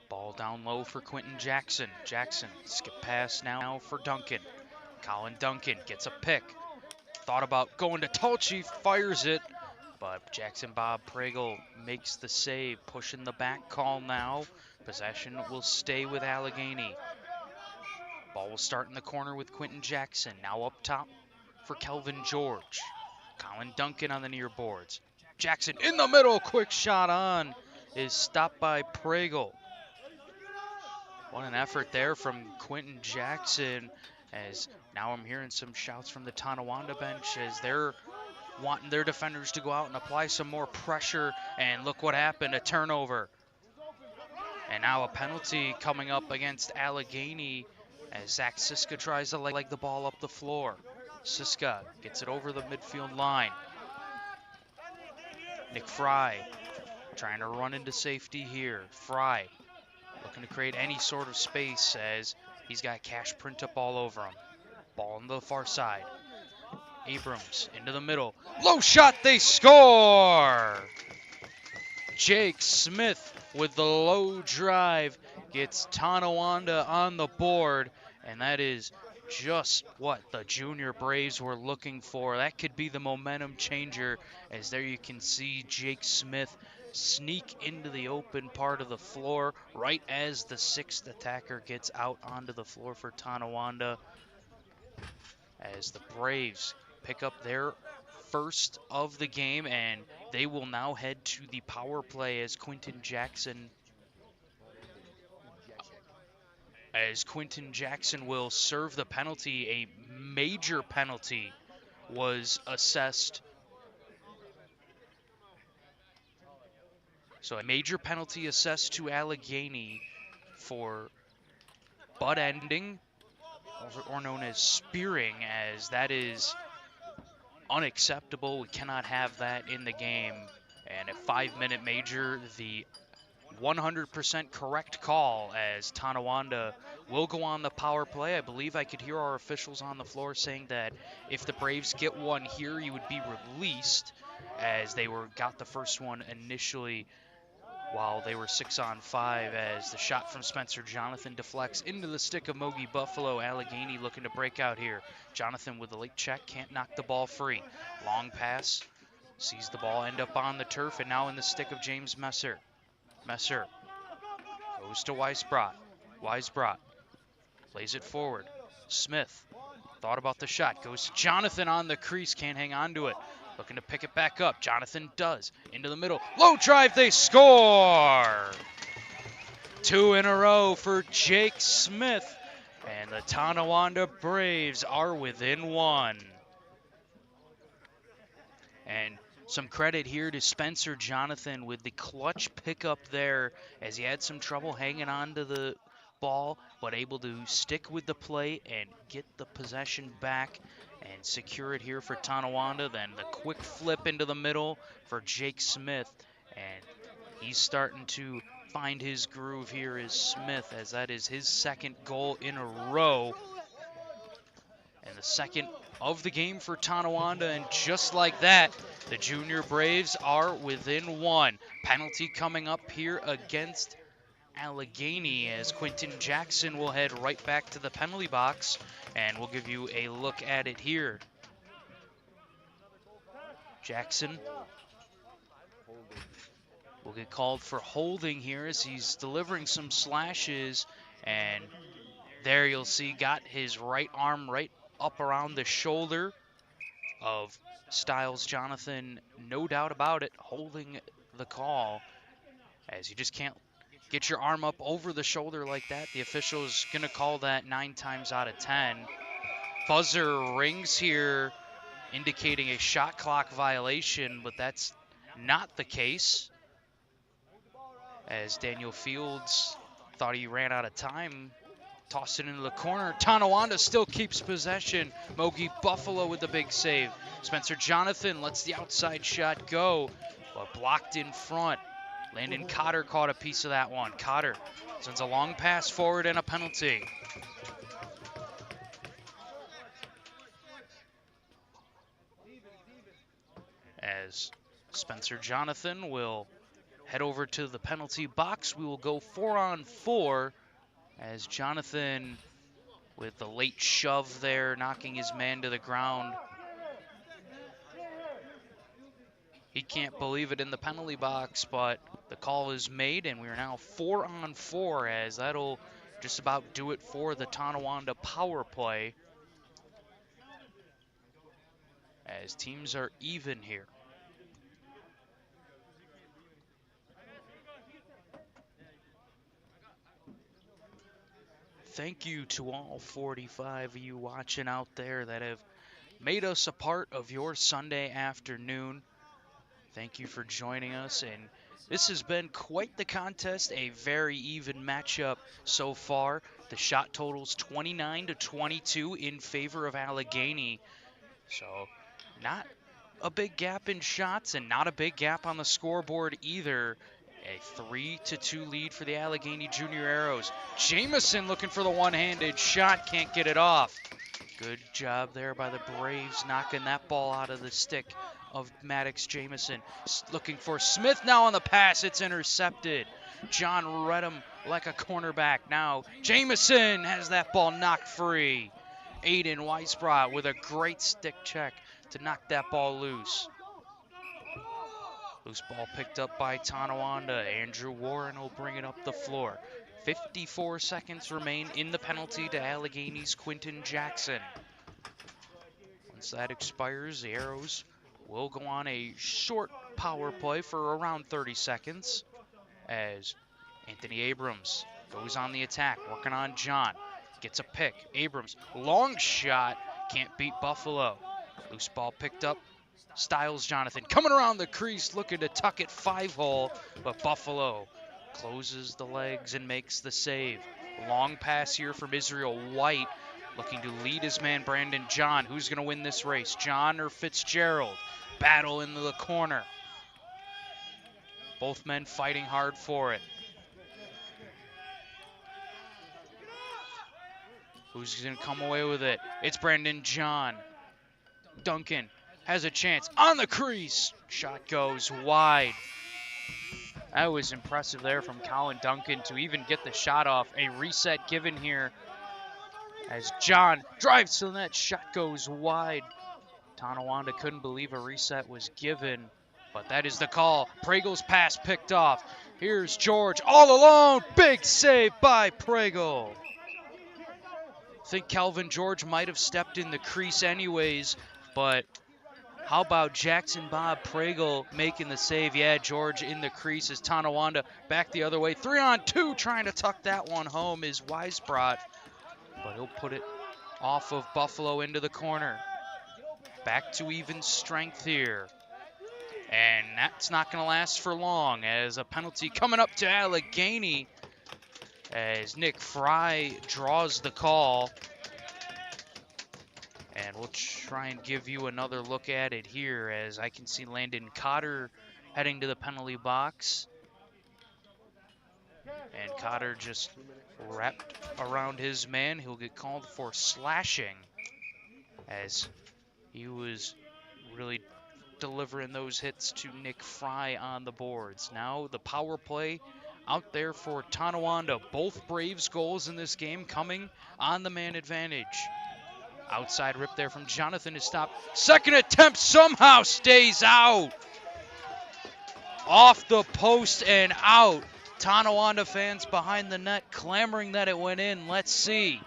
Ball down low for Quentin Jackson. Jackson, skip pass now for Duncan. Colin Duncan gets a pick. Thought about going to Tulchi, fires it, but Jackson Bob Pragle makes the save, pushing the back call now. Possession will stay with Allegany. Ball will start in the corner with Quentin Jackson. Now up top for Kelvin George. Colin Duncan on the near boards. Jackson in the middle, quick shot on, is stopped by Pragle. What an effort there from Quentin Jackson, as now I'm hearing some shouts from the Tonawanda bench as they're wanting their defenders to go out and apply some more pressure, and look what happened, a turnover. And now a penalty coming up against Allegany as Zach Siska tries to leg the ball up the floor. Siska gets it over the midfield line. Nick Fry trying to run into safety here. Fry looking to create any sort of space as he's got cash print up all over him. Ball on the far side. Abrams into the middle. Low shot, they score! Jake Smith with the low drive gets Tonawanda on the board, and that is just what the Junior Braves were looking for. That could be the momentum changer, as there you can see Jake Smith sneak into the open part of the floor right as the 6th attacker gets out onto the floor for Tonawanda, as the Braves pick up their first of the game, and they will now head to the power play as Quentin Jackson will serve the penalty. A major penalty was assessed So a major penalty assessed to Allegany for butt ending, or known as spearing, as that is unacceptable. We cannot have that in the game. And a 5-minute major, the 100% correct call, as Tonawanda will go on the power play. I believe I could hear our officials on the floor saying that if the Braves get one here, he would be released, as they got the first one initially while they were 6-on-5, as the shot from Spencer Jonathan deflects into the stick of Mogi Buffalo. Allegany looking to break out here. Jonathan with a late check, can't knock the ball free. Long pass, sees the ball end up on the turf, and now in the stick of James Messer. Messer goes to Weisbrot. Weisbrot plays it forward. Smith thought about the shot, goes to Jonathan on the crease, can't hang on to it. Looking to pick it back up. Jonathan does. Into the middle. Low drive, they score! 2 in a row for Jake Smith. And the Tonawanda Braves are within 1. And some credit here to Spencer Jonathan with the clutch pickup there, as he had some trouble hanging on to the ball, but able to stick with the play and get the possession back and secure it here for Tonawanda. Then the quick flip into the middle for Jake Smith, and he's starting to find his groove here as Smith, as that is his second goal in a row, and the second of the game for Tonawanda. And just like that, the Junior Braves are within 1. Penalty coming up here against Allegany, as Quentin Jackson will head right back to the penalty box, and we'll give you a look at it here. Jackson will get called for holding here, as he's delivering some slashes, and there you'll see got his right arm right up around the shoulder of Styles Jonathan, no doubt about it, holding the call, as you just can't get your arm up over the shoulder like that. The official's going to call that 9 times out of 10. Buzzer rings here, indicating a shot clock violation, but that's not the case, as Daniel Fields thought he ran out of time. Tossed it into the corner. Tonawanda still keeps possession. Mogi Buffalo with the big save. Spencer Jonathan lets the outside shot go, but blocked in front. Landon Cotter caught a piece of that one. Cotter sends a long pass forward and a penalty. As Spencer Jonathan will head over to the penalty box, we will go 4-on-4, as Jonathan with the late shove there, knocking his man to the ground. He can't believe it in the penalty box, but the call is made, and we are now 4-on-4, as that'll just about do it for the Tonawanda power play, as teams are even here. Thank you to all 45 of you watching out there that have made us a part of your Sunday afternoon. Thank you for joining us, and this has been quite the contest, a very even matchup so far. The shot totals 29-22 in favor of Allegany, so not a big gap in shots and not a big gap on the scoreboard either. A 3-2 lead for the Allegany Junior Arrows. Jamison looking for the one-handed shot, can't get it off. Good job there by the Braves, knocking that ball out of the stick of Maddox Jamison. Looking for Smith now on the pass, it's intercepted. John read him like a cornerback. Now Jamison has that ball knocked free. Aiden Weisbrot with a great stick check to knock that ball loose. Loose ball picked up by Tonawanda. Andrew Warren will bring it up the floor. 54 seconds remain in the penalty to Allegany's Quentin Jackson. Once that expires, the Arrows will go on a short power play for around 30 seconds, as Anthony Abrams goes on the attack, working on John. Gets a pick. Abrams, long shot, can't beat Buffalo. Loose ball picked up Styles Jonathan coming around the crease, looking to tuck it 5-hole, but Buffalo closes the legs and makes the save. Long pass here from Israel White, looking to lead his man Brandon John. Who's going to win this race, John or Fitzgerald? Battle into the corner. Both men fighting hard for it. Who's going to come away with it? It's Brandon John. Duncan has a chance on the crease. Shot goes wide. That was impressive there from Colin Duncan to even get the shot off. A reset given here as John drives to the net. Shot goes wide. Tonawanda couldn't believe a reset was given, but that is the call. Pragel's pass picked off. Here's George all alone. Big save by Pragel. I think Calvin George might have stepped in the crease anyways, but how about Jackson Bob Pragel making the save? Yeah, George in the crease as Tonawanda back the other way. 3-on-2 trying to tuck that one home is Weisbrot, but he'll put it off of Buffalo into the corner. Back to even strength here. And that's not going to last for long as a penalty coming up to Allegany as Nick Fry draws the call. And we'll try and give you another look at it here as I can see Landon Cotter heading to the penalty box. And Cotter just wrapped around his man. He'll get called for slashing as he was really delivering those hits to Nick Fry on the boards. Now the power play out there for Tonawanda. Both Braves goals in this game coming on the man advantage. Outside rip there from Jonathan to stop. Second attempt somehow stays out. Off the post and out. Tonawanda fans behind the net clamoring that it went in. Let's see.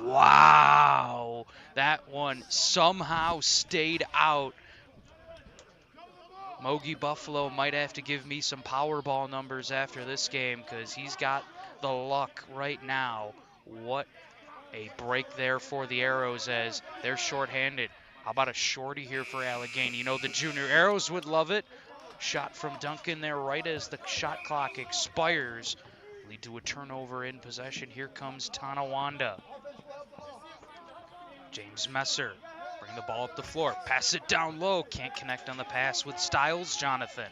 Wow. That one somehow stayed out. Mogi Buffalo might have to give me some Powerball numbers after this game because he's got the luck right now. What a break there for the Arrows as they're shorthanded. How about a shorty here for Allegany? You know the junior Arrows would love it. Shot from Duncan there right as the shot clock expires. Lead to a turnover in possession. Here comes Tonawanda. James Messer, bring the ball up the floor. Pass it down low. Can't connect on the pass with Styles Jonathan.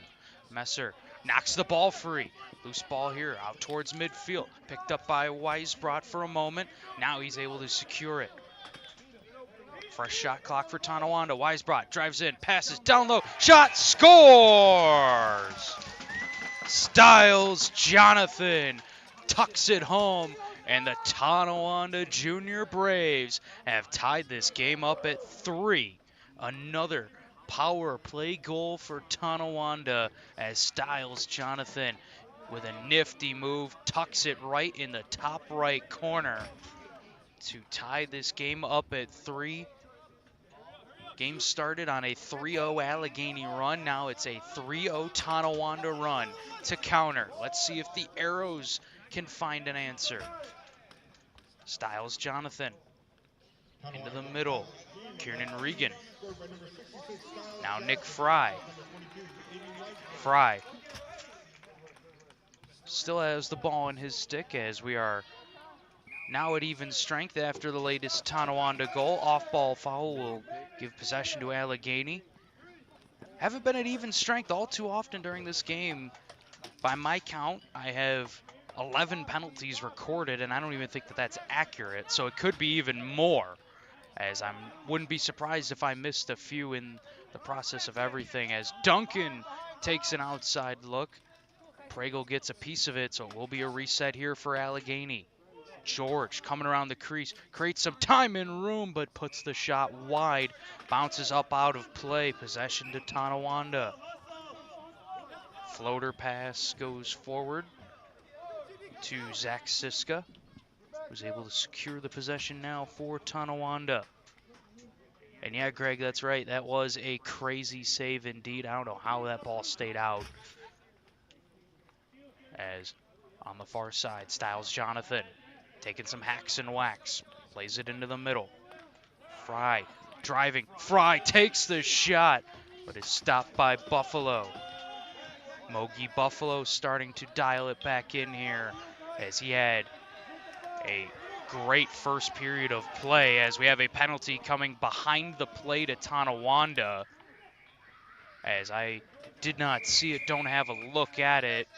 Messer knocks the ball free. Loose ball here out towards midfield. Picked up by Weisbrot for a moment. Now he's able to secure it. Fresh shot clock for Tonawanda. Weisbrot drives in, passes down low. Shot, scores! Styles Jonathan tucks it home. And the Tonawanda Junior Braves have tied this game up at 3. Another power play goal for Tonawanda as Styles Jonathan with a nifty move tucks it right in the top right corner to tie this game up at 3. Game started on a 3-0 Allegany run. Now it's a 3-0 Tonawanda run to counter. Let's see if the Arrows can find an answer. Styles Jonathan into the middle. Kieran Regan. Now Nick Fry. Fry still has the ball in his stick as we are now at even strength after the latest Tonawanda goal. Off-ball foul will give possession to Allegany. Haven't been at even strength all too often during this game. By my count, I have 11 penalties recorded, and I don't even think that that's accurate, so it could be even more, as I wouldn't be surprised if I missed a few in the process of everything, as Duncan takes an outside look. Pragel gets a piece of it, so it will be a reset here for Allegany. George coming around the crease, creates some time and room, but puts the shot wide, bounces up out of play, possession to Tonawanda. Floater pass goes forward to Zach Siska, who's able to secure the possession now for Tonawanda. And yeah, Greg, that's right. That was a crazy save indeed. I don't know how that ball stayed out. As on the far side, Styles Jonathan taking some hacks and whacks. Plays it into the middle. Fry driving. Fry takes the shot, but is stopped by Buffalo. Mogi Buffalo starting to dial it back in here as he had a great first period of play, as we have a penalty coming behind the play to Tonawanda. As I did not see it, don't have a look at it.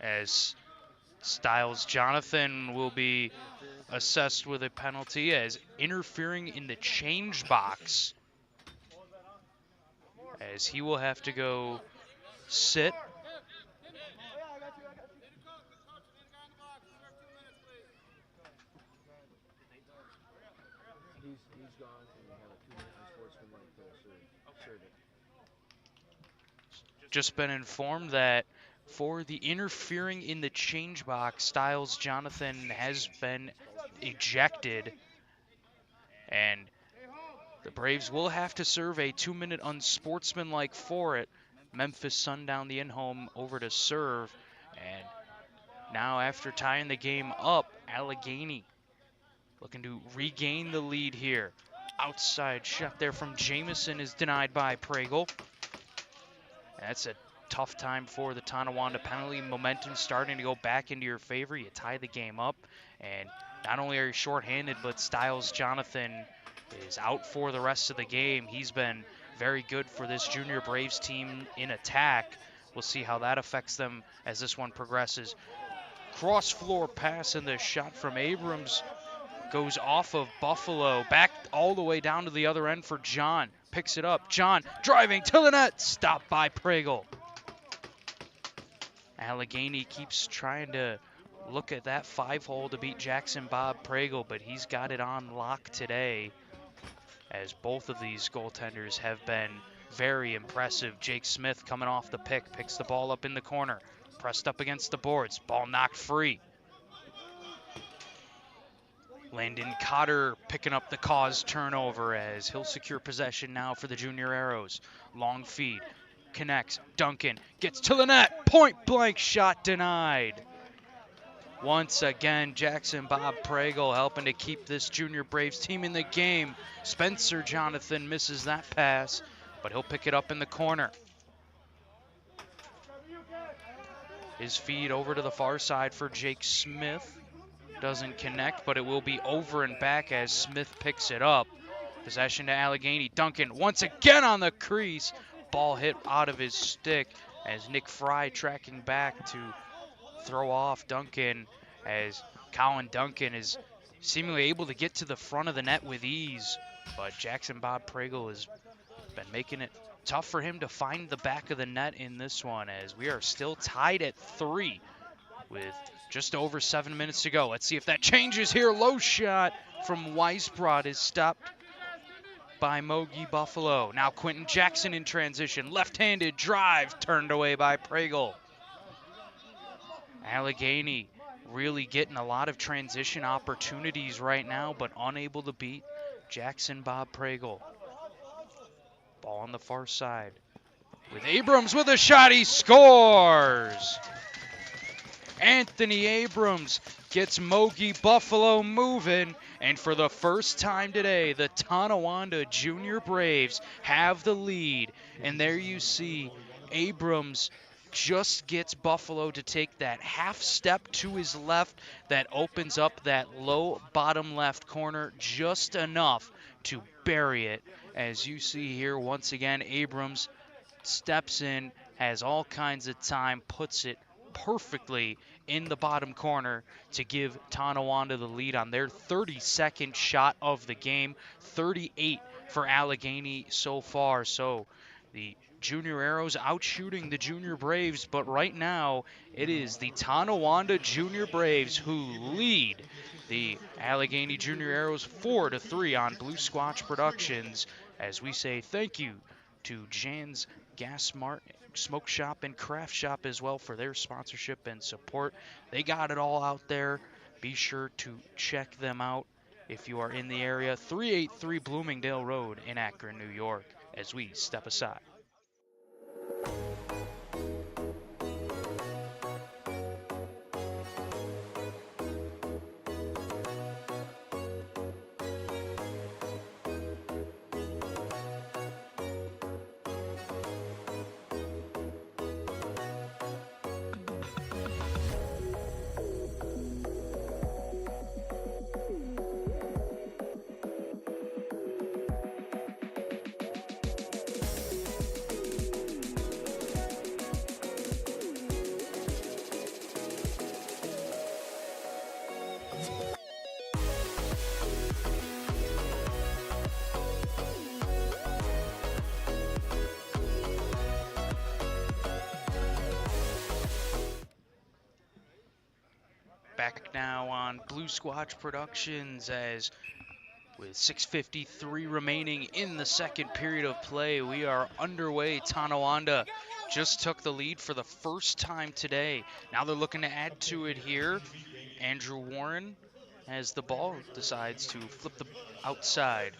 As Styles Jonathan will be assessed with a penalty as interfering in the change box, as he will have to go sit. Just been informed that for the interfering in the change box, Styles Jonathan has been ejected, and the Braves will have to serve a 2-minute unsportsmanlike for it. Memphis Sundown, the in-home, over to serve. And now after tying the game up, Allegany looking to regain the lead here. Outside shot there from Jamison is denied by Pregel. That's a tough time for the Tonawanda penalty. Momentum starting to go back into your favor. You tie the game up, and not only are you shorthanded, but Styles Jonathan is out for the rest of the game. He's been very good for this Junior Braves team in attack. We'll see how that affects them as this one progresses. Cross floor pass, and the shot from Abrams goes off of Buffalo, back all the way down to the other end for John. Picks it up. John driving to the net, stopped by Pregel. Allegany keeps trying to look at that 5-hole to beat Jackson Bob Pregel, but he's got it on lock today, as both of these goaltenders have been very impressive. Jake Smith coming off the pick, picks the ball up in the corner, pressed up against the boards, ball knocked free. Landon Cotter picking up the cause turnover as he'll secure possession now for the Junior Arrows. Long feed, connects, Duncan gets to the net, point blank shot denied. Once again, Jackson Bob Pregel helping to keep this Junior Braves team in the game. Spencer Jonathan misses that pass, but he'll pick it up in the corner. His feed over to the far side for Jake Smith. Doesn't connect, but it will be over and back as Smith picks it up. Possession to Allegany. Duncan once again on the crease. Ball hit out of his stick as Nick Fry tracking back to throw off Duncan, as Colin Duncan is seemingly able to get to the front of the net with ease. But Jackson Bob Pregel has been making it tough for him to find the back of the net in this one, as we are still tied at 3 with just over 7 minutes to go. Let's see if that changes here. Low shot from Weisbrod is stopped by Mogi Buffalo. Now Quentin Jackson in transition. Left-handed drive turned away by Pregel. Allegany really getting a lot of transition opportunities right now, but unable to beat Jackson Bob Pregel. Ball on the far side. With Abrams with a shot, he scores! Anthony Abrams gets Mogi Buffalo moving, and for the first time today, the Tonawanda Junior Braves have the lead. And there you see Abrams just gets Buffalo to take that half step to his left that opens up that low bottom left corner just enough to bury it. As you see here, once again, Abrams steps in, has all kinds of time, puts it perfectly in the bottom corner to give Tonawanda the lead on their 32nd shot of the game. 38 for Allegany so far. So the Junior Arrows out shooting the Junior Braves, but right now it is the Tonawanda Junior Braves who lead the Allegany Junior Arrows 4-3 on Blue Squatch Productions, as we say thank you to Jan's Gas Mart, Smoke Shop, and Craft Shop as well for their sponsorship and support. They got it all out there. Be sure to check them out if you are in the area. 383 Bloomingdale Road in Akron, New York, as we step aside. Back now on Blue Squatch Productions as with 6:53 remaining in the second period of play, we are underway. Tonawanda just took the lead for the first time today. Now they're looking to add to it here. Andrew Warren, as the ball decides to flip the outside.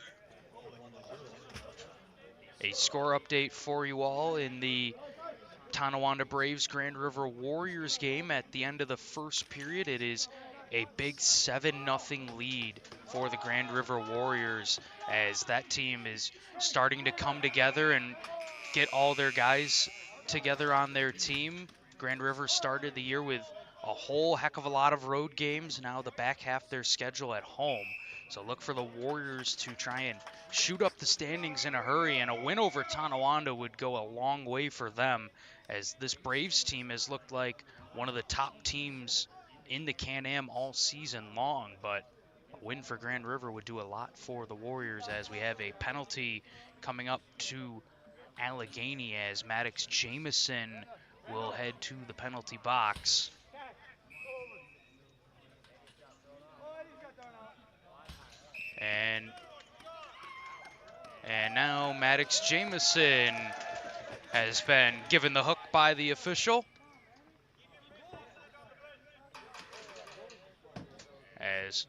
A score update for you all in the Tonawanda Braves Grand River Warriors game at the end of the first period. It is a big 7-0 lead for the Grand River Warriors as that team is starting to come together and get all their guys together on their team. Grand River started the year with a whole heck of a lot of road games. Now the back half of their schedule at home. So look for the Warriors to try and shoot up the standings in a hurry, and a win over Tonawanda would go a long way for them, as this Braves team has looked like one of the top teams in the Can-Am all season long. But a win for Grand River would do a lot for the Warriors, as we have a penalty coming up to Allegany, as Maddox Jameson will head to the penalty box. And now Maddox Jameson has been given the hook by the official, as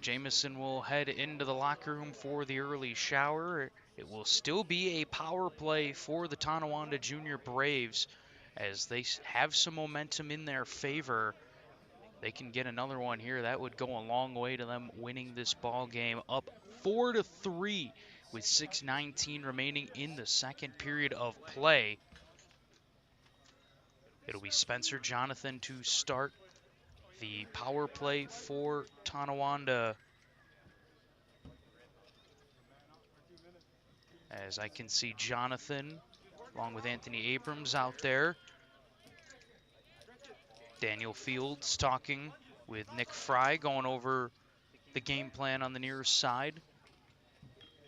Jameson will head into the locker room for the early shower. It will still be a power play for the Tonawanda Junior Braves, as they have some momentum in their favor. They can get another one here. That would go a long way to them winning this ball game, up 4-3 with 6:19 remaining in the second period of play. It'll be Spencer Jonathan to start the power play for Tonawanda, as I can see Jonathan along with Anthony Abrams out there. Daniel Fields talking with Nick Fry, going over the game plan on the near side.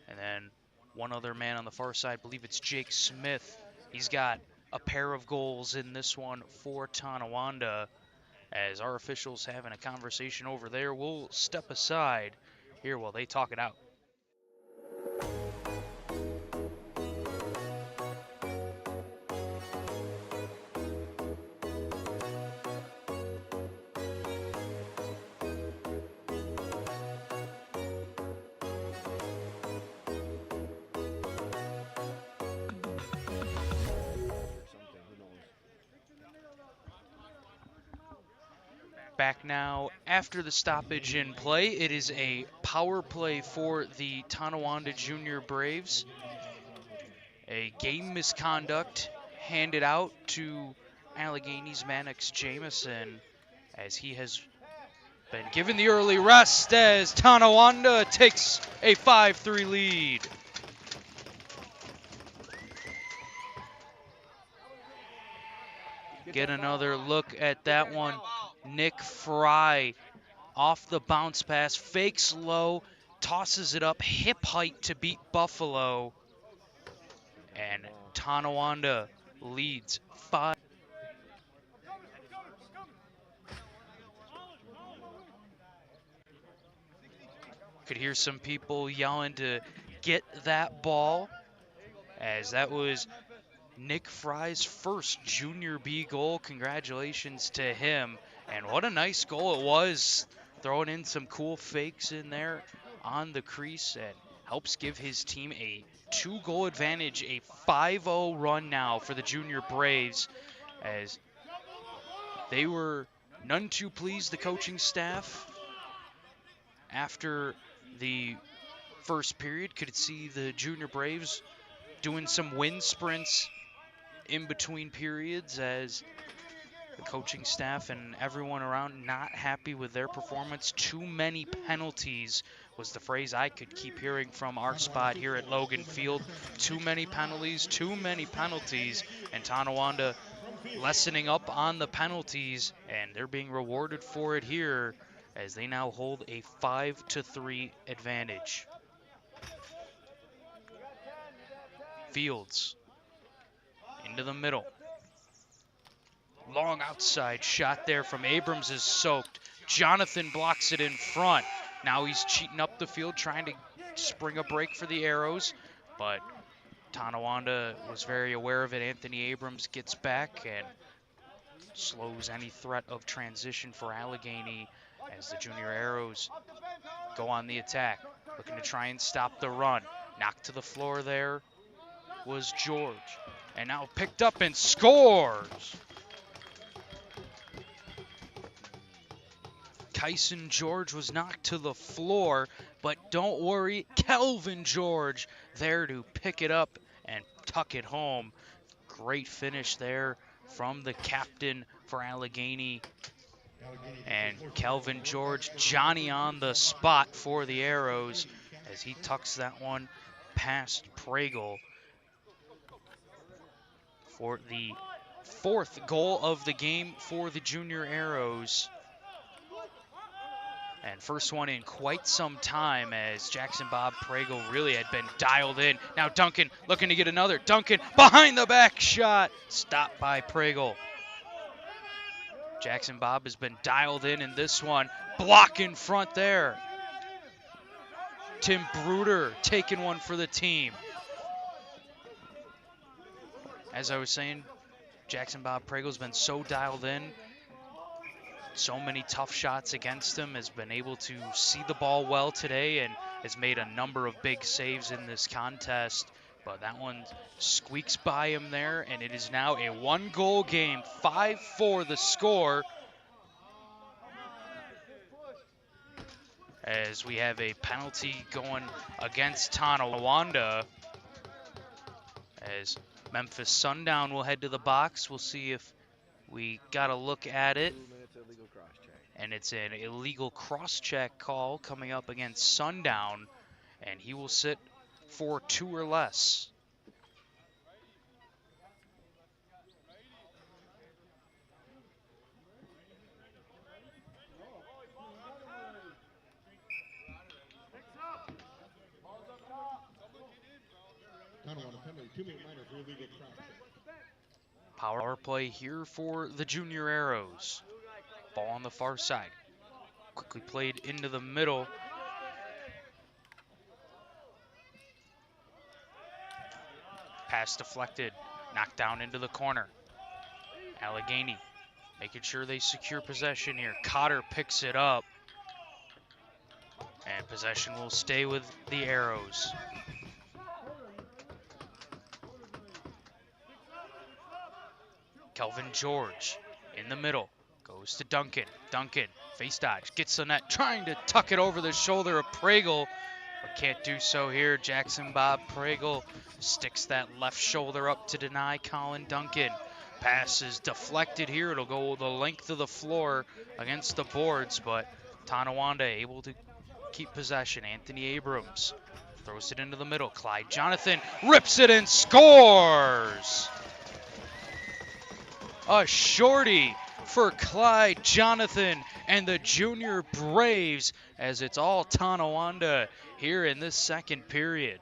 And then one other man on the far side, I believe it's Jake Smith. He's got a pair of goals in this one for Tonawanda, as our officials having a conversation over there. We'll step aside here while they talk it out. Back now after the stoppage in play. It is a power play for the Tonawanda Junior Braves. A game misconduct handed out to Allegany's Maddox Jameson, as he has been given the early rest, as Tonawanda takes a 5-3 lead. Get another look at that one. Nick Fry off the bounce pass, fakes low, tosses it up, hip height to beat Buffalo. And Tonawanda leads 5. Could hear some people yelling to get that ball, as that was Nick Fry's first Junior B goal. Congratulations to him. And what a nice goal it was, throwing in some cool fakes in there on the crease, and helps give his team a 2-goal advantage, a 5-0 run now for the Junior Braves, as they were none too pleased, the coaching staff, after the first period. Could see the Junior Braves doing some wind sprints in between periods, as the coaching staff and everyone around not happy with their performance. Too many penalties was the phrase I could keep hearing from our spot here at Logan Field. Too many penalties, and Tonawanda lessening up on the penalties, and they're being rewarded for it here as they now hold a 5-3 advantage. Fields into the middle. Long outside shot there from Abrams is soaked. Jonathan blocks it in front. Now he's cheating up the field, trying to spring a break for the Arrows, but Tonawanda was very aware of it. Anthony Abrams gets back and slows any threat of transition for Allegany as the Junior Arrows go on the attack, looking to try and stop the run. Knocked to the floor there was George, and now picked up and scores. Kyson George was knocked to the floor, but don't worry, Kelvin George there to pick it up and tuck it home. Great finish there from the captain for Allegany. And Kelvin George, Johnny on the spot for the Arrows as he tucks that one past Pregel for the 4th goal of the game for the Junior Arrows. And first one in quite some time as Jackson Bob Pregel really had been dialed in. Now Duncan looking to get another. Duncan behind the back shot. Stopped by Pregel. Jackson Bob has been dialed in this one. Block in front there. Tim Bruder taking one for the team. As I was saying, Jackson Bob Pregel's been so dialed in. So many tough shots against him, has been able to see the ball well today and has made a number of big saves in this contest. But that one squeaks by him there, and it is now a 1-goal game, 5-4 the score. As we have a penalty going against Tonawanda. As Memphis Sundown will head to the box. We'll see if we got a look at it. And it's an illegal cross-check call coming up against Sundown, and he will sit for 2 or less. Power play here for the Junior Arrows. Ball on the far side. Quickly played into the middle. Pass deflected. Knocked down into the corner. Allegany making sure they secure possession here. Cotter picks it up. And possession will stay with the Arrows. Kelvin George in the middle. Goes to Duncan. Duncan, face dodge, gets the net, trying to tuck it over the shoulder of Pregel, but can't do so here. Jackson Bob Pregel sticks that left shoulder up to deny Colin Duncan. Pass is deflected here. It'll go the length of the floor against the boards, but Tonawanda able to keep possession. Anthony Abrams throws it into the middle. Clyde Jonathan rips it and scores! A shorty for Clyde Jonathan and the Junior Braves, as it's all Tonawanda here in this second period.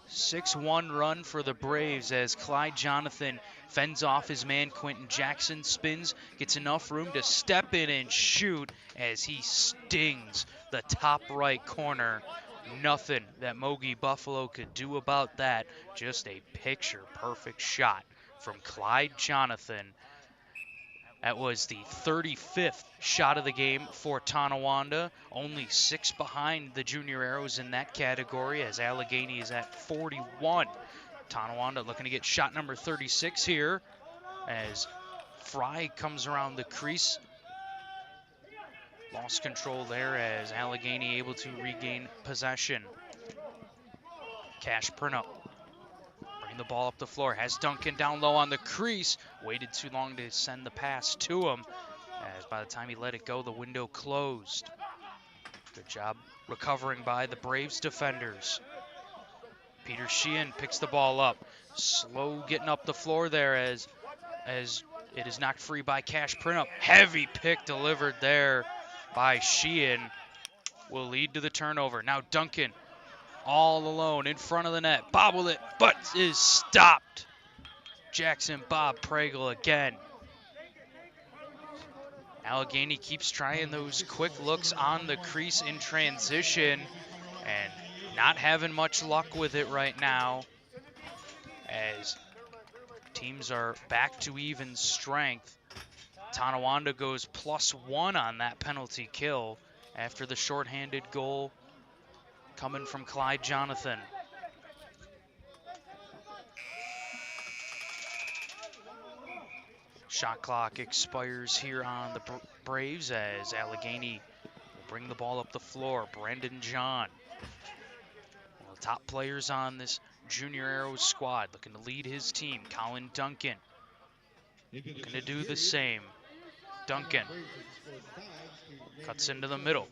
6-1 run for the Braves as Clyde Jonathan fends off his man Quentin Jackson, spins, gets enough room to step in and shoot as he stings the top right corner. Nothing that Mogi Buffalo could do about that. Just a picture-perfect shot from Clyde Jonathan. That was the 35th shot of the game for Tonawanda. Only 6 behind the Junior Arrows in that category as Allegany is at 41. Tonawanda looking to get shot number 36 here as Fry comes around the crease. Lost control there as Allegany able to regain possession. Cash Printup. The ball up the floor, has Duncan down low on the crease, waited too long to send the pass to him, as by the time he let it go, the window closed. Good job recovering by the Braves defenders. Peter Sheehan picks the ball up, slow getting up the floor there as it is knocked free by Cash Printup. Heavy pick delivered there by Sheehan will lead to the turnover. Now Duncan all alone in front of the net. Bobbled it, but is stopped. Jackson Bob Pragle again. Allegany keeps trying those quick looks on the crease in transition and not having much luck with it right now as teams are back to even strength. Tonawanda goes +1 on that penalty kill after the shorthanded goal coming from Clyde Jonathan. Shot clock expires here on the Braves as Allegany will bring the ball up the floor. Brendan John, one of the top players on this Junior Arrows squad, looking to lead his team. Colin Duncan looking to do the same. Duncan cuts into the middle.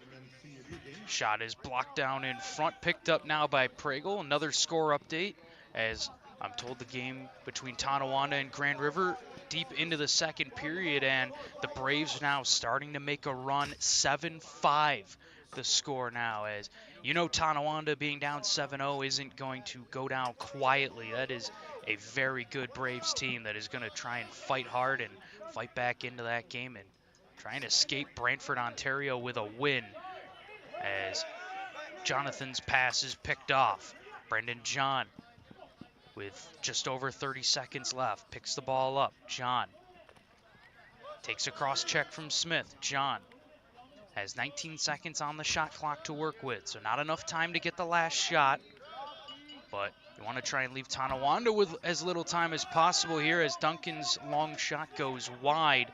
Shot is blocked down in front, picked up now by Pragle. Another score update as I'm told the game between Tonawanda and Grand River deep into the second period, and the Braves now starting to make a run. 7-5 the score now, as you know Tonawanda being down 7-0 isn't going to go down quietly. That is a very good Braves team that is going to try and fight hard and fight back into that game and try and escape Brantford, Ontario with a win, as Jonathan's pass is picked off. Brendan John with just over 30 seconds left picks the ball up. John takes a cross check from Smith. John has 19 seconds on the shot clock to work with, so not enough time to get the last shot, but you want to try and leave Tonawanda with as little time as possible here as Duncan's long shot goes wide.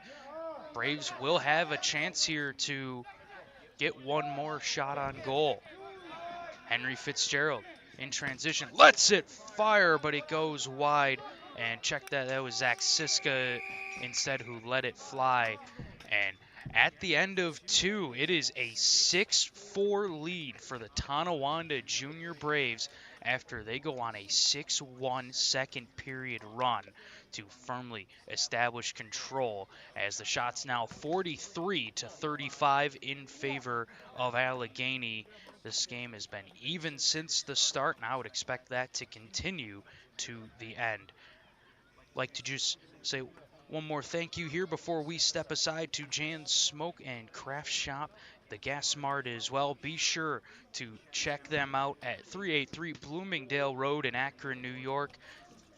Braves will have a chance here to get one more shot on goal. Henry Fitzgerald in transition lets it fire, but it goes wide. And check that was Zach Siska instead who let it fly. And at the end of 2, it is a 6-4 lead for the Tonawanda Junior Braves after they go on a 6-1 second period run to firmly establish control, as the shot's now 43-35 in favor of Allegany. This game has been even since the start, and I would expect that to continue to the end. I'd like to just say one more thank you here before we step aside to Jan's Smoke and Craft Shop, the Gas Mart as well. Be sure to check them out at 383 Bloomingdale Road in Akron, New York.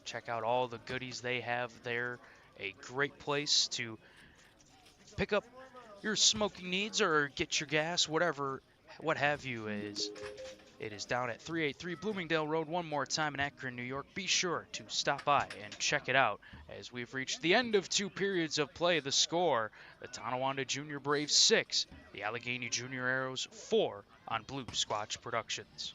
Check out all the goodies they have there. A great place to pick up your smoking needs or get your gas, whatever, what have you. It is down at 383 Bloomingdale Road one more time in Akron, New York. Be sure to stop by and check it out as we've reached the end of 2 periods of play. The score, the Tonawanda Junior Braves 6, the Allegany Junior Arrows 4 on Blue Squatch Productions.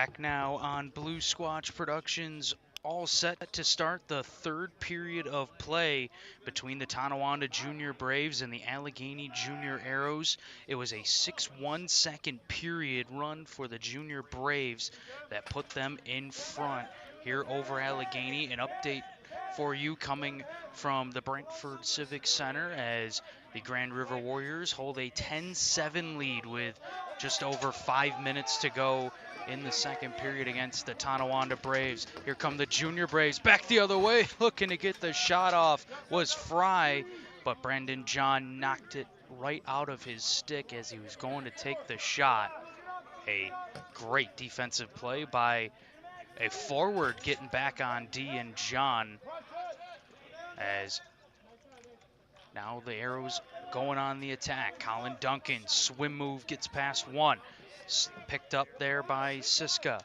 Back now on Blue Squatch Productions, all set to start the third period of play between the Tonawanda Junior Braves and the Allegany Junior Arrows. It was a 6-1 second period run for the Junior Braves that put them in front here over Allegany. An update for you coming from the Brentford Civic Center as the Grand River Warriors hold a 10-7 lead with just over 5 minutes to go in the second period against the Tonawanda Braves. Here come the Junior Braves back the other way, looking to get the shot off was Fry, but Brandon John knocked it right out of his stick as he was going to take the shot. A great defensive play by a forward getting back on D and John, as now the Arrows going on the attack. Colin Duncan, swim move, gets past one. Picked up there by Siska.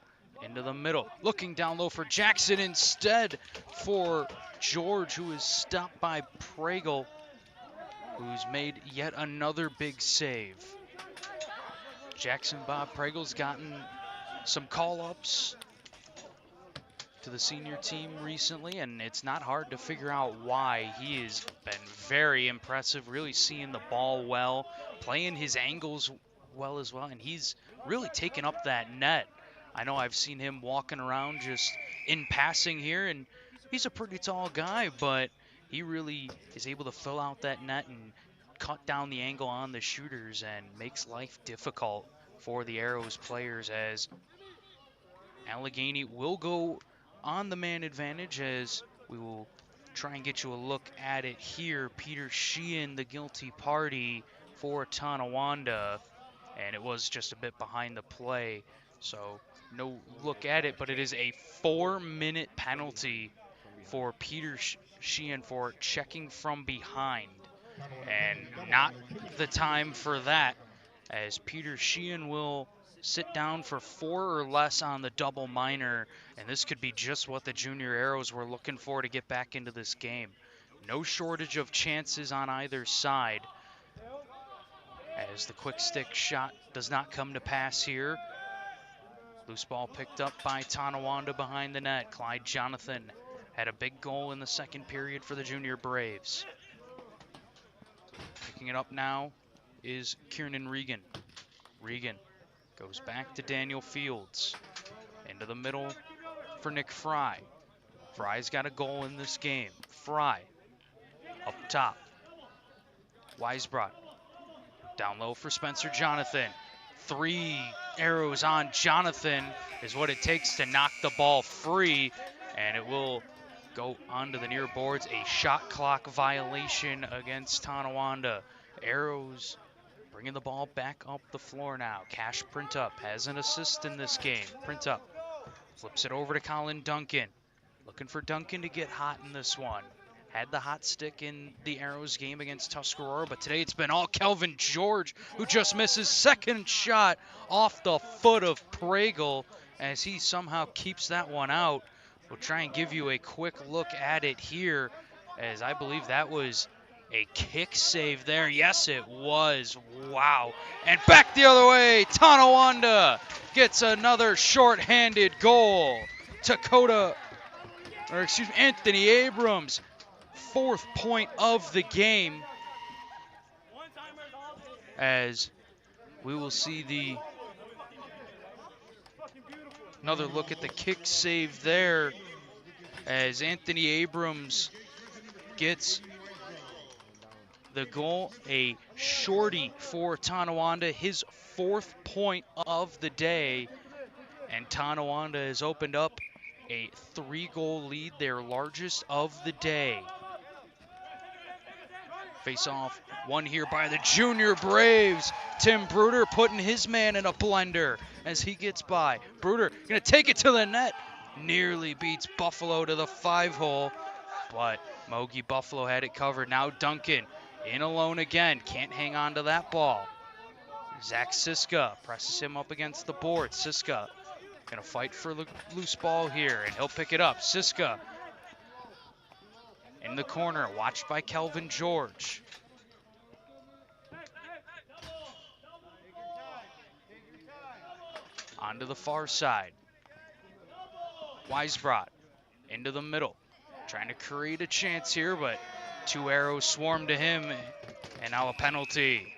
Into the middle. Looking down low for Jackson instead for George, who is stopped by Pregel, who's made yet another big save. Jackson Bob Pregel's gotten some call-ups to the senior team recently, and it's not hard to figure out why. He has been very impressive, really seeing the ball well, playing his angles well as well, and he's really taken up that net. I know I've seen him walking around just in passing here, and he's a pretty tall guy, but he really is able to fill out that net and cut down the angle on the shooters and makes life difficult for the Arrows players, as Allegany will go on the man advantage, as we will try and get you a look at it here. Peter Sheehan, the guilty party for Tonawanda, and it was just a bit behind the play, so no look at it, but it is a 4-minute penalty for Peter Sheehan for checking from behind, and not the time for that, as Peter Sheehan will sit down for 4 or less on the double minor, and this could be just what the Junior Arrows were looking for to get back into this game. No shortage of chances on either side, as the quick stick shot does not come to pass here. Loose ball picked up by Tonawanda behind the net. Clyde Jonathan had a big goal in the second period for the Junior Braves. Picking it up now is Kieran Regan. Regan goes back to Daniel Fields. Into the middle for Nick Fry. Fry's got a goal in this game. Fry up top. Weisbrot down low for Spencer Jonathan. 3 arrows on Jonathan is what it takes to knock the ball free, and it will go onto the near boards. A shot clock violation against Tonawanda. Arrows bringing the ball back up the floor now. Cash Printup has an assist in this game. Printup flips it over to Colin Duncan. Looking for Duncan to get hot in this one. Had the hot stick in the Arrows game against Tuscarora, but today it's been all Kelvin George, who just misses second shot off the foot of Pregel, as he somehow keeps that one out. We'll try and give you a quick look at it here, as I believe that was a kick save there. Yes, it was. Wow. And back the other way, Tonawanda gets another shorthanded goal. Anthony Abrams, 4th point of the game, as we will see another look at the kick save there, as Anthony Abrams gets the goal. A shorty for Tonawanda, his 4th point of the day, and Tonawanda has opened up a 3-goal lead, their largest of the day. Face off one here by the Junior Braves. Tim Bruder putting his man in a blender as he gets by. Bruder gonna take it to the net. Nearly beats Buffalo to the 5-hole, but Mogi Buffalo had it covered. Now Duncan in alone again. Can't hang on to that ball. Zach Siska presses him up against the board. Siska gonna fight for the loose ball here, and he'll pick it up. Siska in the corner, watched by Kelvin George. Onto the far side. Weisbrot into the middle, trying to create a chance here, but 2 arrows swarm to him, and now a penalty.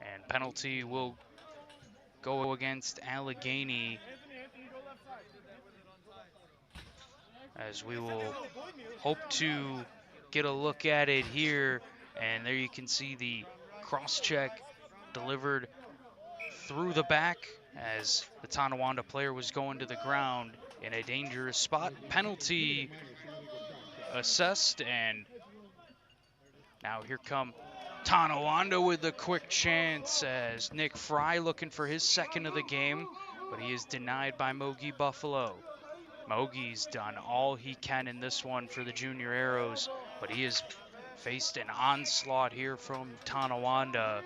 And penalty will go against Allegany, as we will hope to get a look at it here. And there you can see the cross check delivered through the back as the Tonawanda player was going to the ground in a dangerous spot. Penalty assessed, and now here come Tonawanda with a quick chance as Nick Fry looking for his second of the game, but he is denied by Mogi Buffalo. Mogi's done all he can in this one for the Junior Arrows, but he has faced an onslaught here from Tonawanda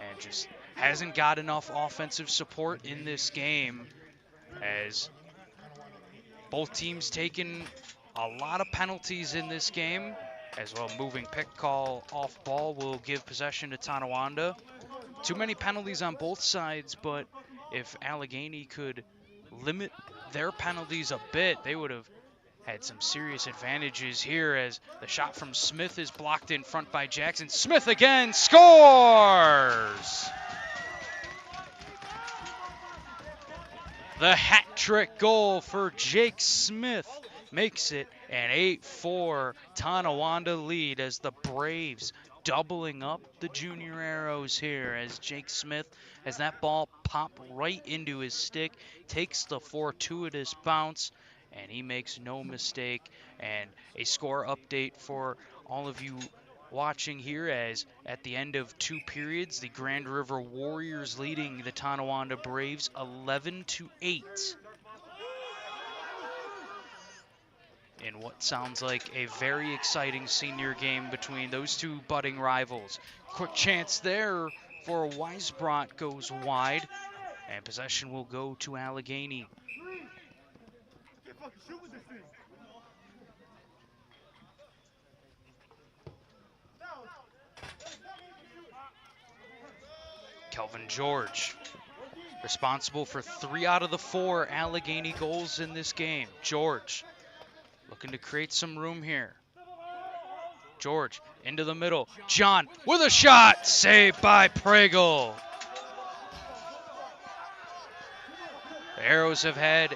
and just hasn't got enough offensive support in this game, as both teams taking a lot of penalties in this game. As well, moving pick call off ball will give possession to Tonawanda. Too many penalties on both sides, but if Allegany could limit their penalties a bit, they would have had some serious advantages here, as the shot from Smith is blocked in front by Jackson. Smith again scores! The hat trick goal for Jake Smith makes it an 8-4 Tonawanda lead, as the Braves doubling up the Junior Arrows here, as Jake Smith, as that ball popped right into his stick, takes the fortuitous bounce, and he makes no mistake. And a score update for all of you watching here, as at the end of 2 periods, the Grand River Warriors leading the Tonawanda Braves 11-8. In what sounds like a very exciting senior game between those two budding rivals. Quick chance there for Weisbrot, goes wide, and possession will go to Allegany. Kelvin George, responsible for 3 out of the 4 Allegany goals in this game. George looking to create some room here. George into the middle. John with a shot, saved by Pregel. The Arrows have had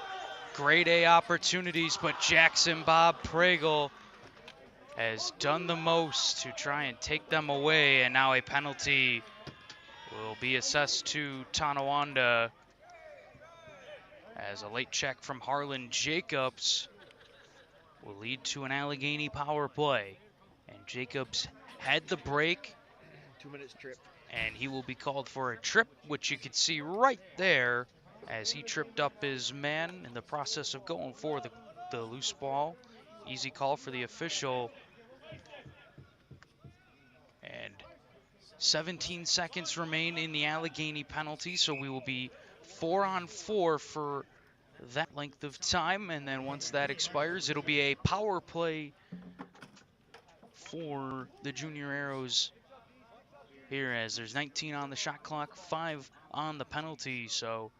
grade A opportunities, but Jackson Bob Pregel has done the most to try and take them away, and now a penalty will be assessed to Tonawanda, as a late check from Harlan Jacobs will lead to an Allegany power play. And Jacobs had the break. 2 minutes trip. And he will be called for a trip, which you can see right there, as he tripped up his man in the process of going for the loose ball. Easy call for the official. And 17 seconds remain in the Allegany penalty, so we will be 4-on-4 for that length of time, and then once that expires, it'll be a power play for the Junior Arrows here, as there's 19 on the shot clock, 5 on the penalty, so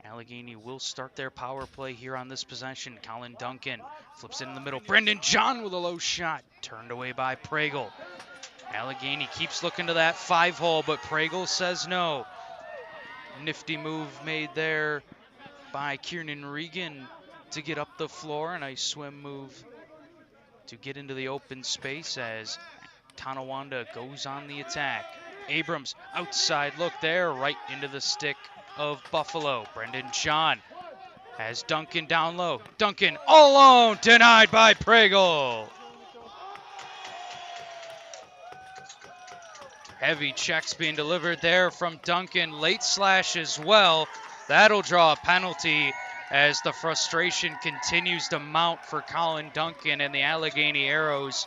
Allegany will start their power play here on this possession. Colin Duncan flips it in the middle. Brendan John with a low shot, turned away by Pregel. Allegany keeps looking to that 5-hole, but Pregel says no. Nifty move made there by Kieran Regan to get up the floor. A nice swim move to get into the open space as Tonawanda goes on the attack. Abrams, outside look there, right into the stick of Buffalo. Brendan John has Duncan down low. Duncan all alone, denied by Pregel. Heavy checks being delivered there from Duncan. Late slash as well. That'll draw a penalty, as the frustration continues to mount for Colin Duncan and the Allegany Arrows.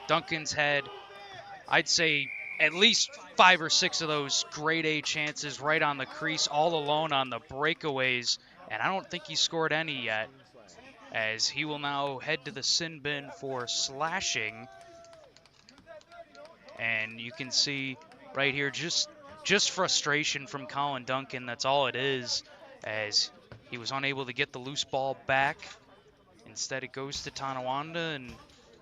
Duncan's had, I'd say, at least 5 or 6 of those grade A chances right on the crease, all alone on the breakaways, and I don't think he scored any yet, as he will now head to the sin bin for slashing. And you can see right here just frustration from Colin Duncan. That's all it is, as he was unable to get the loose ball back. Instead, it goes to Tonawanda, and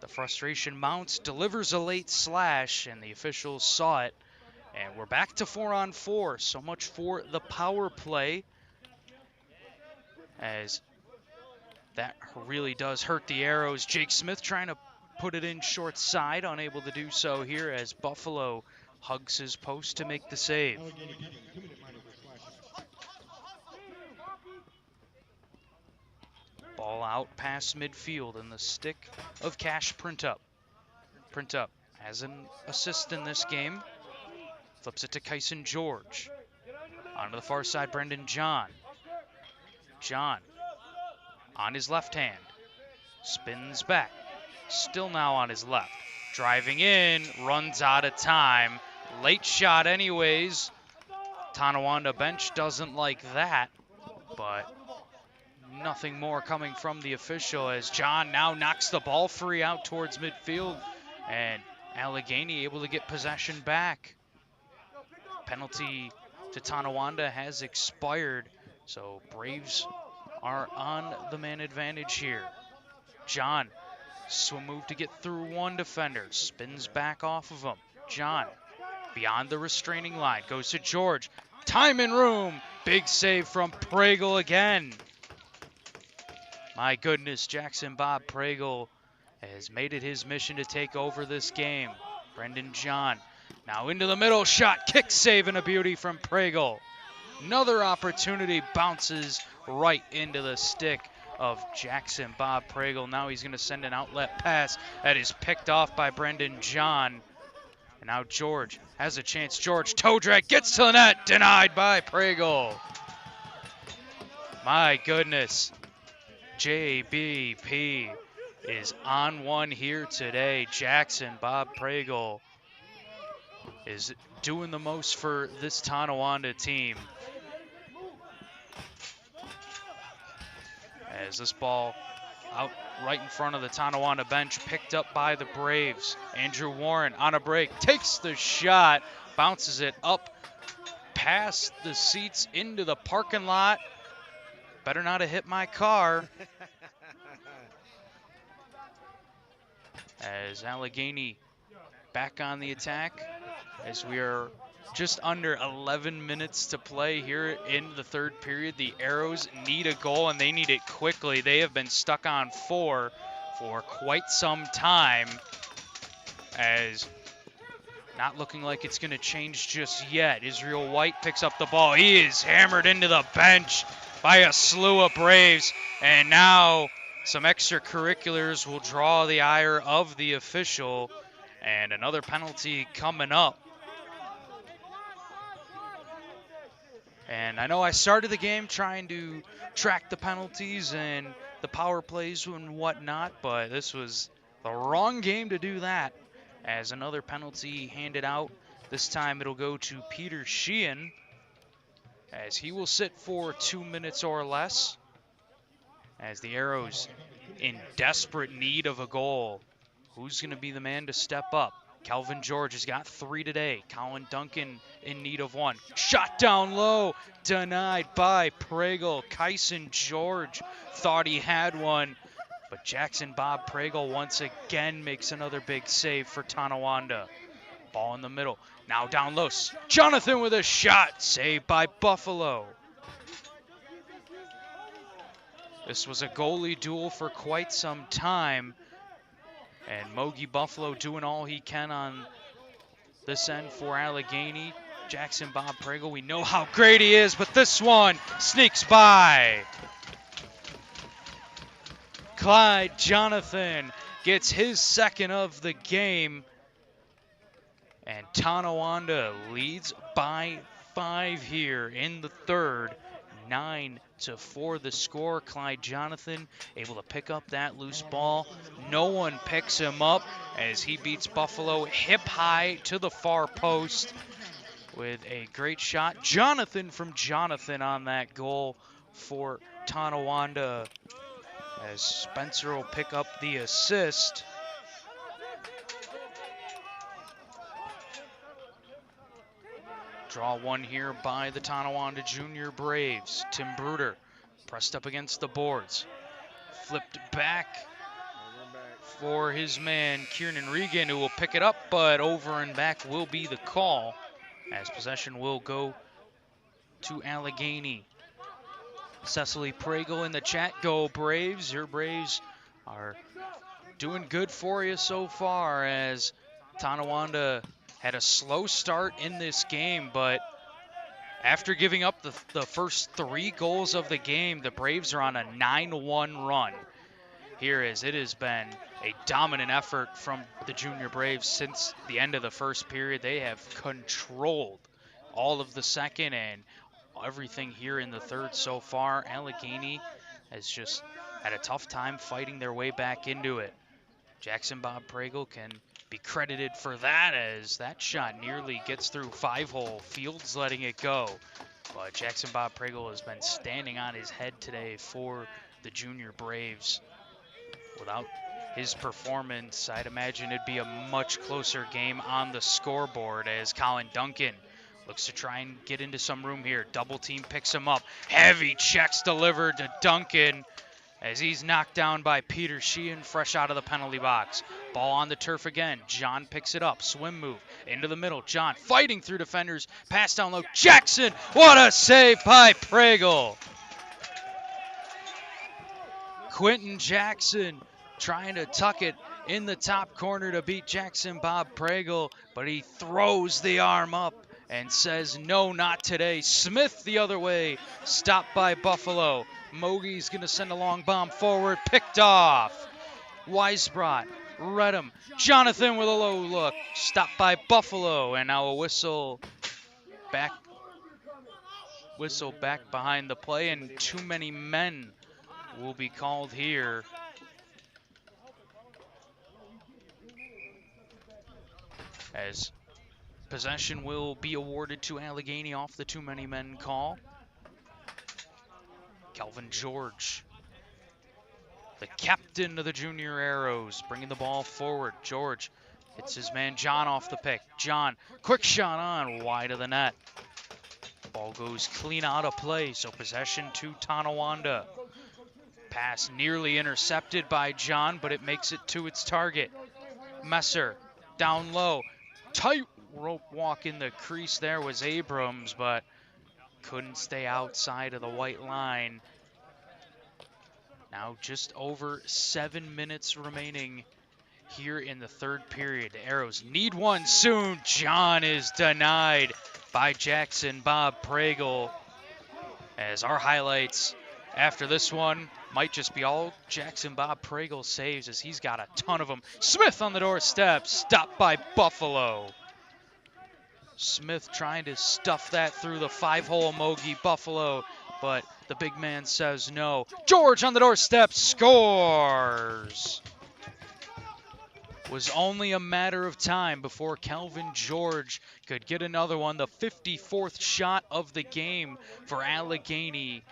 the frustration mounts, delivers a late slash, and the officials saw it. And we're back to 4-on-4. So much for the power play, as that really does hurt the Arrows. Jake Smith trying to put it in short side, unable to do so here as Buffalo hugs his post to make the save. Ball out past midfield, and the stick of Cash Printup. Printup has an assist in this game. Flips it to Kyson George. Onto the far side, Brendan John. John on his left hand. Spins back. Still now on his left. Driving in, runs out of time. Late shot anyways. Tonawanda bench doesn't like that, but nothing more coming from the official, as John now knocks the ball free out towards midfield, and Allegany able to get possession back. Penalty to Tonawanda has expired, so Braves are on the man advantage here. John, swim move to get through one defender, spins back off of him. John, beyond the restraining line, goes to George. Time and room, big save from Pragle again. My goodness, Jackson Bob Pragle has made it his mission to take over this game. Brendan John, now into the middle, shot, kick save, and a beauty from Pragle. Another opportunity, bounces right into the stick of Jackson Bob Pragle. Now he's going to send an outlet pass that is picked off by Brendan John. And now George has a chance. George, toe drag, gets to the net, denied by Pragle. My goodness. JBP is on one here today. Jackson Bob Pragle is doing the most for this Tonawanda team. As this ball out right in front of the Tonawanda bench, picked up by the Braves. Andrew Warren on a break, takes the shot, bounces it up past the seats into the parking lot. Better not have hit my car. As Allegany back on the attack, as we are just under 11 minutes to play here in the third period. The Arrows need a goal, and they need it quickly. They have been stuck on 4 for quite some time, as not looking like it's going to change just yet. Israel White picks up the ball. He is hammered into the bench by a slew of Braves, and now some extracurriculars will draw the ire of the official, and another penalty coming up. And I know I started the game trying to track the penalties and the power plays and whatnot, but this was the wrong game to do that, as another penalty handed out. This time it'll go to Peter Sheehan, as he will sit for 2 minutes or less, as the Arrows in desperate need of a goal. Who's going to be the man to step up? Calvin George has got 3 today. Colin Duncan in need of 1. Shot down low, denied by Pragle. Kyson George thought he had one, but Jackson Bob Pragle once again makes another big save for Tonawanda. Ball in the middle, now down low. Jonathan with a shot, saved by Buffalo. This was a goalie duel for quite some time, and Mogi Buffalo doing all he can on this end for Allegany. Jackson Bob Pragle, we know how great he is, but this one sneaks by. Clyde Jonathan gets his second of the game, and Tonawanda leads by 5 here in the third. 9-4 the score. Clyde Jonathan able to pick up that loose ball. No one picks him up as he beats Buffalo hip high to the far post with a great shot. Jonathan from Jonathan on that goal for Tonawanda, as Spencer will pick up the assist. Draw one here by the Tonawanda Junior Braves. Tim Bruder pressed up against the boards. Flipped back for his man, Kieran Regan, who will pick it up, but over and back will be the call, as possession will go to Allegany. Cecily Pragle in the chat. Go Braves. Your Braves are doing good for you so far, as Tonawanda had a slow start in this game, but after giving up the first 3 goals of the game, the Braves are on a 9-1 run. Here is it has been a dominant effort from the Junior Braves since the end of the first period. They have controlled all of the second and everything here in the third so far. Allegany has just had a tough time fighting their way back into it. Jackson Bob Pragle can be credited for that, as that shot nearly gets through 5-hole. Fields letting it go. But Jackson Bob Pragle has been standing on his head today for the Junior Braves. Without his performance, I'd imagine it'd be a much closer game on the scoreboard, as Colin Duncan looks to try and get into some room here. Double team picks him up. Heavy checks delivered to Duncan, as he's knocked down by Peter Sheehan, fresh out of the penalty box. Ball on the turf again. John picks it up. Swim move into the middle. John fighting through defenders. Pass down low. Jackson. What a save by Pragle. Quentin Jackson trying to tuck it in the top corner to beat Jackson Bob Pragle, but he throws the arm up and says, no, not today. Smith the other way. Stopped by Buffalo. Mogie's going to send a long bomb forward. Picked off. Weisbrot. Redham. Jonathan with a low look. Stopped by Buffalo. And now a whistle back behind the play. And too many men will be called here. As possession will be awarded to Allegany off the too many men call. Calvin George, the captain of the Junior Arrows, bringing the ball forward. George hits his man John off the pick. John, quick shot on, wide of the net. Ball goes clean out of play, so possession to Tonawanda. Pass nearly intercepted by John, but it makes it to its target. Messer, down low. Tight rope walk in the crease there was Abrams, but couldn't stay outside of the white line. Now just over 7 minutes remaining here in the third period. The Arrows need one soon. John is denied by Jackson Bob Pragle, as our highlights after this one might just be all Jackson Bob Pragle saves, as he's got a ton of them. Smith on the doorstep, stopped by Buffalo. Smith trying to stuff that through the 5-hole Mogi Buffalo, but the big man says no. George on the doorstep, scores! Was only a matter of time before Calvin George could get another one. The 54th shot of the game for Allegany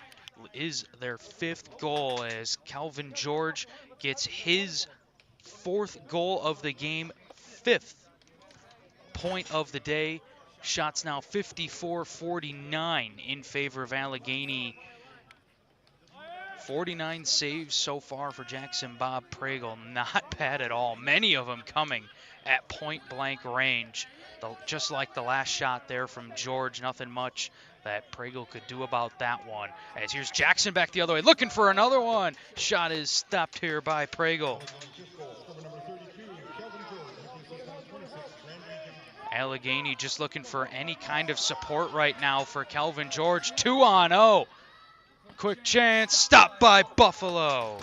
is their 5th goal, as Calvin George gets his 4th goal of the game, 5th point of the day. Shots now 54-49 in favor of Allegany. 49 saves so far for Jackson Bob Pragle. Not bad at all. Many of them coming at point-blank range. Just like the last shot there from George, nothing much that Pragle could do about that one. As here's Jackson back the other way, looking for another one. Shot is stopped here by Pragle. Allegany just looking for any kind of support right now for Calvin George. 2-on-0. Quick chance, stopped by Buffalo.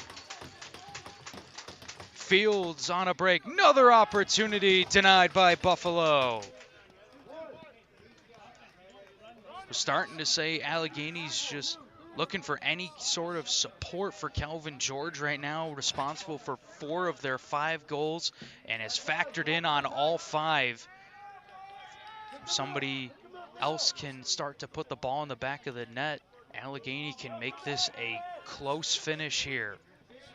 Fields on a break. Another opportunity denied by Buffalo. We're starting to say Allegany's just looking for any sort of support for Calvin George right now, responsible for 4 of their 5 goals and has factored in on all 5. If somebody else can start to put the ball in the back of the net, Allegany can make this a close finish here.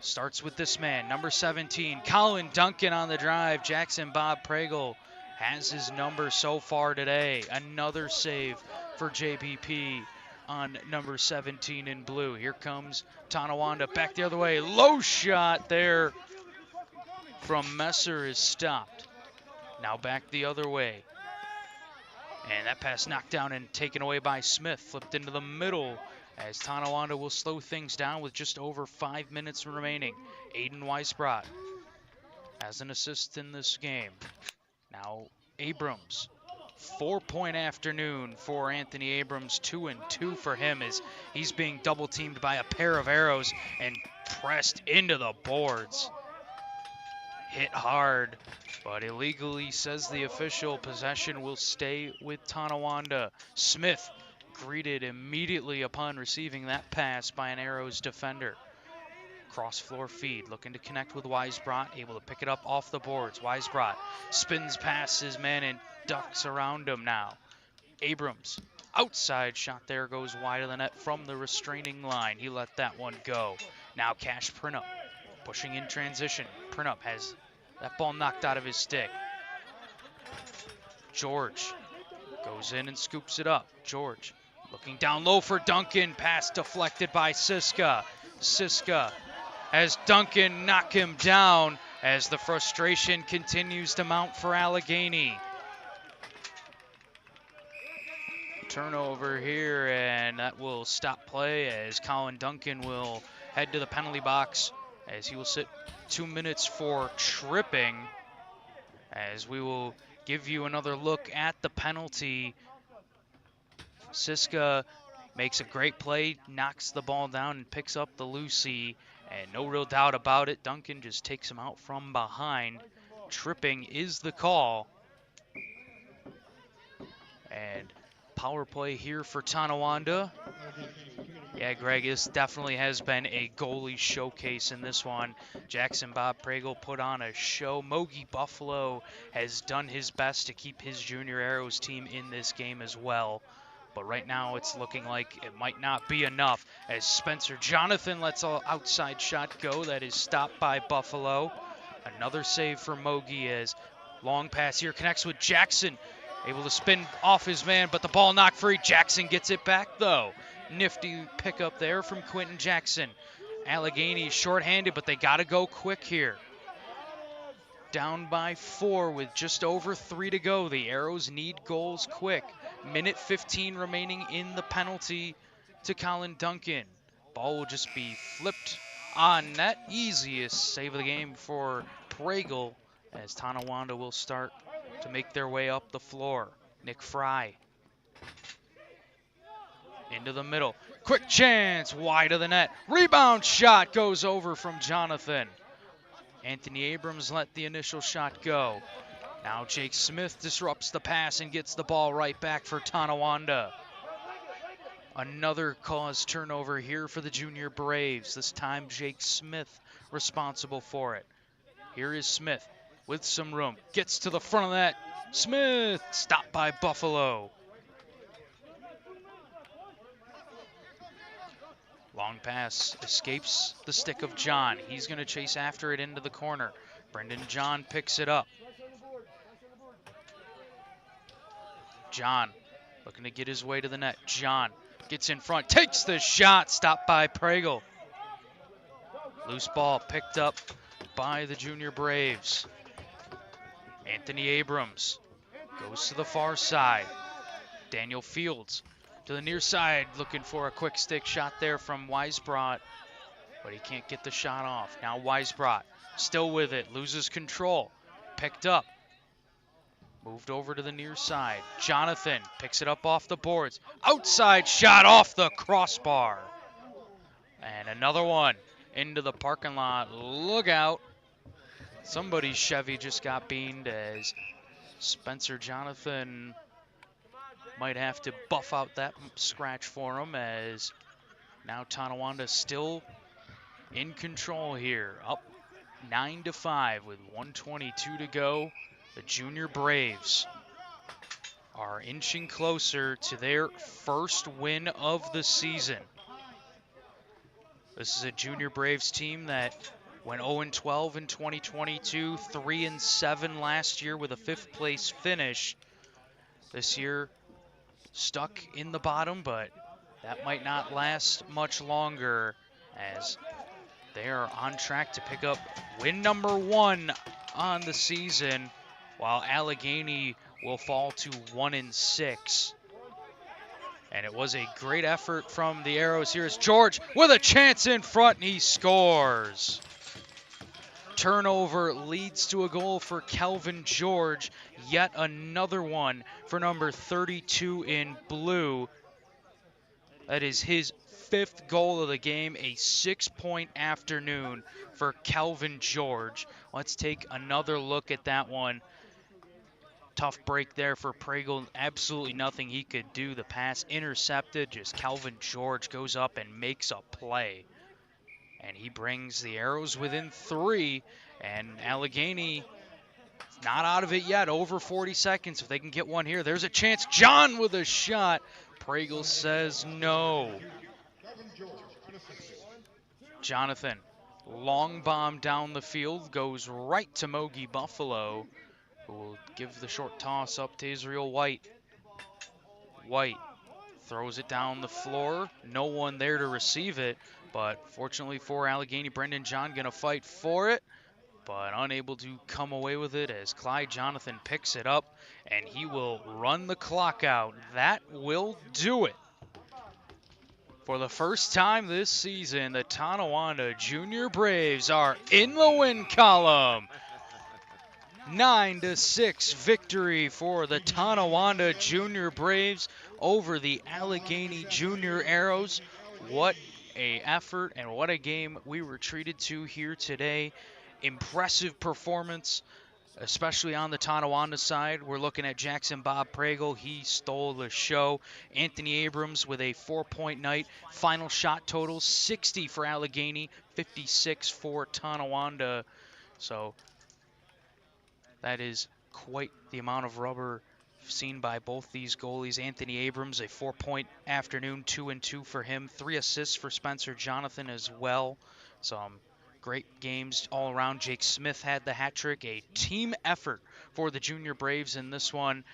Starts with this man, number 17, Colin Duncan on the drive. Jackson Bob Pragle has his number so far today. Another save for JBP on number 17 in blue. Here comes Tonawanda back the other way. Low shot there from Messer is stopped. Now back the other way. And that pass knocked down and taken away by Smith. Flipped into the middle as Tonawanda will slow things down with just over 5 minutes remaining. Aiden Weisbrot has an assist in this game. Now Abrams. 4-point afternoon for Anthony Abrams. 2-2 for him as he's being double teamed by a pair of arrows and pressed into the boards. Hit hard, but illegally, says the official. Possession will stay with Tonawanda. Smith greeted immediately upon receiving that pass by an Arrows defender. Cross floor feed, looking to connect with Weisbrot, able to pick it up off the boards. Weisbrot spins past his man and ducks around him now. Abrams, outside shot there, goes wide of the net from the restraining line. He let that one go. Now Cash Printup, pushing in transition. Printup has that ball knocked out of his stick. George goes in and scoops it up. George looking down low for Duncan. Pass deflected by Siska. Siska has Duncan knock him down as the frustration continues to mount for Allegany. Turnover here, and that will stop play as Colin Duncan will head to the penalty box as he will sit 2 minutes for tripping, as we will give you another look at the penalty. Siska makes a great play, knocks the ball down and picks up the loosey, and no real doubt about it, Duncan just takes him out from behind. Tripping is the call. And power play here for Tonawanda. Yeah, Greg, this definitely has been a goalie showcase in this one. Jackson Bob Pregel put on a show. Mogi Buffalo has done his best to keep his junior Arrows team in this game as well. But right now it's looking like it might not be enough as Spencer Jonathan lets an outside shot go. That is stopped by Buffalo. Another save for Mogi as long pass here connects with Jackson. Able to spin off his man, but the ball knocked free. Jackson gets it back, though. Nifty pickup there from Quentin Jackson. Allegany shorthanded, but they got to go quick here. Down by 4 with just over 3 to go. The Arrows need goals quick. Minute 15 remaining in the penalty to Colin Duncan. Ball will just be flipped on net. Easiest save of the game for Pregel as Tonawanda will start to make their way up the floor. Nick Fry into the middle. Quick chance, wide of the net. Rebound shot goes over from Jonathan. Anthony Abrams let the initial shot go. Now Jake Smith disrupts the pass and gets the ball right back for Tonawanda. Another cause turnover here for the Junior Braves. This time Jake Smith responsible for it. Here is Smith with some room. Gets to the front of that. Smith stopped by Buffalo. Long pass escapes the stick of John. He's going to chase after it into the corner. Brendan John picks it up. John looking to get his way to the net. John gets in front, takes the shot, stopped by Pregel. Loose ball picked up by the Junior Braves. Anthony Abrams goes to the far side. Daniel Fields to the near side, looking for a quick stick shot there from Weisbrot, but he can't get the shot off. Now Weisbrot still with it, loses control, picked up, moved over to the near side. Jonathan picks it up off the boards. Outside shot off the crossbar. And another one into the parking lot. Look out. Somebody's Chevy just got beamed as Spencer Jonathan might have to buff out that scratch for him, as now Tonawanda still in control here. Up 9-5 with 1:22 to go. The Junior Braves are inching closer to their first win of the season. This is a Junior Braves team that Went 0-12 in 2022, 3-7 last year with a 5th place finish. This year, stuck in the bottom, but that might not last much longer as they are on track to pick up win number 1 on the season, while Allegany will fall to 1-6. And it was a great effort from the Arrows. Here's George with a chance in front, and he scores. Turnover leads to a goal for Kelvin George. Yet another one for number 32 in blue. That is his 5th goal of the game, a 6-point afternoon for Kelvin George. Let's take another look at that one. Tough break there for Pregel. Absolutely nothing he could do. The pass intercepted. Just Kelvin George goes up and makes a play. And he brings the Arrows within 3. And Allegany not out of it yet. Over 40 seconds. If they can get one here, there's a chance. John with a shot. Pregel says no. Jonathan, long bomb down the field, goes right to Mogi Buffalo, who will give the short toss up to Israel White. White throws it down the floor. No one there to receive it, but fortunately for Allegany, Brendan John going to fight for it, but unable to come away with it as Clyde Jonathan picks it up, and he will run the clock out. That will do it. For the first time this season, the Tonawanda Junior Braves are in the win column. 9-6 victory for the Tonawanda Junior Braves over the Allegany Junior Arrows. What a effort and what a game we were treated to here today. Impressive performance, especially on the Tonawanda side. We're looking at Jackson Bob Pregel. He stole the show. Anthony Abrams with a 4-point night. Final shot total, 60 for Allegany, 56 for Tonawanda. So that is quite the amount of rubber seen by both these goalies. Anthony Abrams, a 4-point afternoon, 2-2 for him. 3 assists for Spencer Jonathan as well. Some great games all around. Jake Smith had the hat trick. A team effort for the Junior Braves in this one.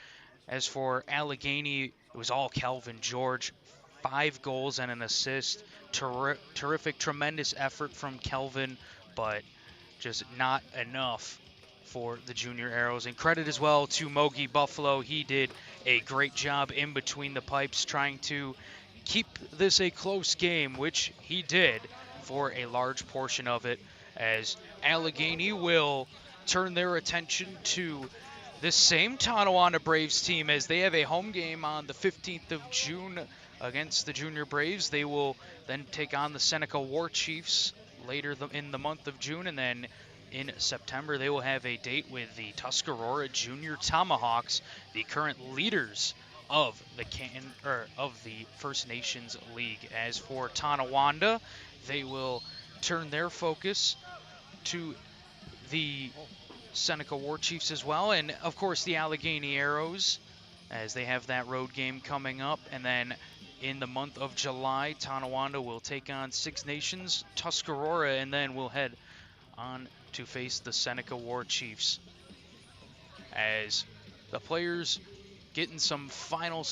As for Allegany, it was all Kelvin George. 5 goals and an assist. Terrific, tremendous effort from Kelvin, but just not enough for the Junior Arrows. And credit as well to Mogi Buffalo. He did a great job in between the pipes trying to keep this a close game, which he did for a large portion of it, as Allegany will turn their attention to this same Tonawanda Braves team as they have a home game on the 15th of June against the Junior Braves. They will then take on the Seneca War Chiefs later in the month of June, and then in September they will have a date with the Tuscarora Junior Tomahawks, the current leaders of the First Nations League. As for Tonawanda, they will turn their focus to the Seneca War Chiefs as well, and of course the Allegany Arrows, as they have that road game coming up. And then in the month of July, Tonawanda will take on Six Nations, Tuscarora, and then we'll head on to face the Seneca War Chiefs. As the players getting some final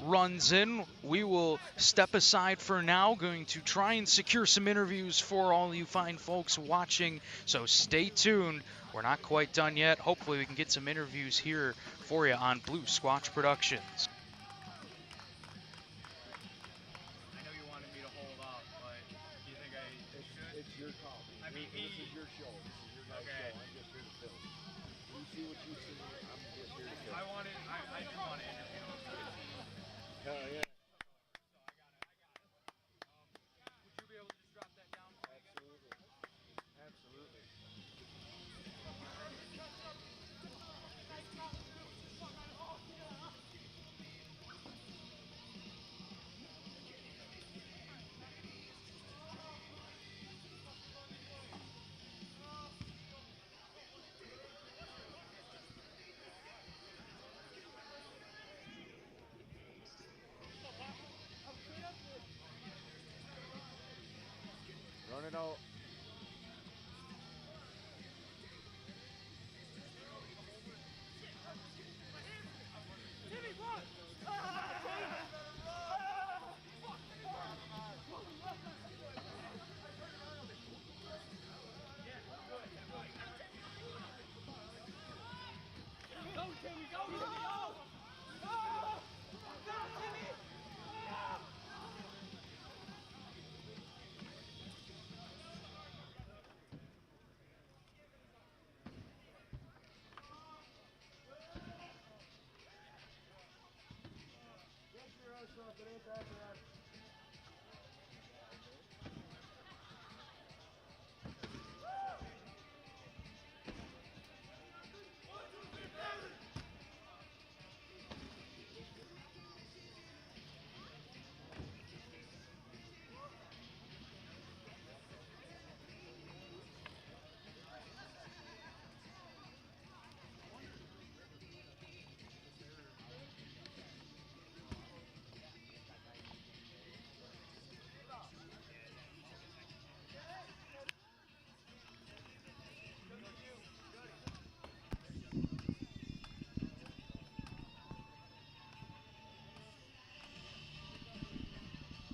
runs in, we will step aside for now, going to try and secure some interviews for all you fine folks watching, so stay tuned. We're not quite done yet. Hopefully we can get some interviews here for you on Blue Squatch Productions. I know you wanted me to hold up, but do you think I should? It's your call. I mean, this is your show. This is your guys' show. I'm just here to film. You see what you see. I'm just here to film. I do want to interview him. Hell yeah. Would you be able to just drop that down? Absolutely. Absolutely. Run it out.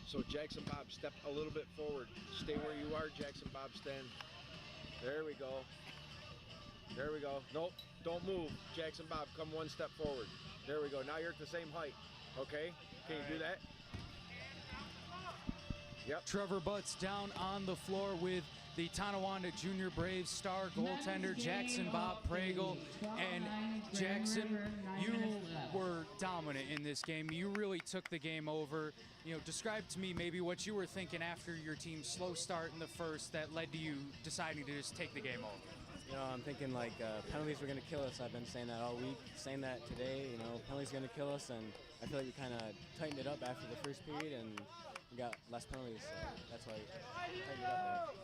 So Jackson Bob, step a little bit forward. Stay where you are, Jackson Bob, stand. There we go. There we go. Nope, don't move. Jackson Bob, come one step forward. There we go. Now you're at the same height. Okay, can you do that? Yep. Trevor Butts down on the floor with the Tonawanda Junior Braves star goaltender Jackson Bob Pregel. And Jackson, you were dominant in this game. You really took the game over. You know, describe to me maybe what you were thinking after your team's slow start in the first that led to you deciding to just take the game over. You know, I'm thinking like penalties were going to kill us. I've been saying that all week, saying that today. You know, penalties going to kill us, and I feel like we kind of tightened it up after the first period, and we got less penalties, so that's why we tightened it up there.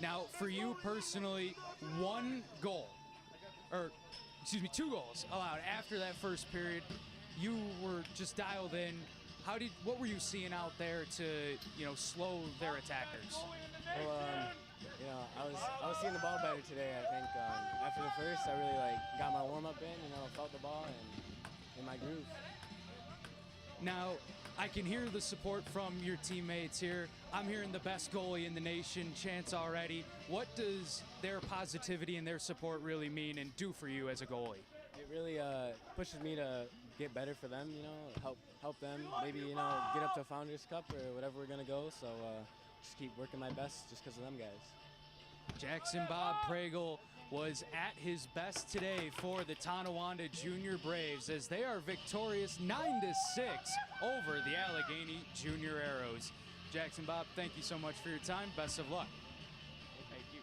Now, for you personally, one goal, or excuse me, 2 goals allowed after that first period. You were just dialed in. What were you seeing out there to, you know, slow their attackers? Well, you know, I was seeing the ball better today. I think after the first, I really got my warm up in. You know, felt the ball and in my groove. Now, I can hear the support from your teammates here. I'm hearing the best goalie in the nation, Chance already. What does their positivity and their support really mean and do for you as a goalie? It really pushes me to get better for them. You know, help them. Maybe, you know, get up to Founders Cup or whatever we're gonna go. So just keep working my best just because of them guys. Jackson Bob Pregel was at his best today for the Tonawanda Junior Braves as they are victorious 9-6 over the Allegany Junior Arrows. Jackson Bob, thank you so much for your time. Best of luck. Thank you.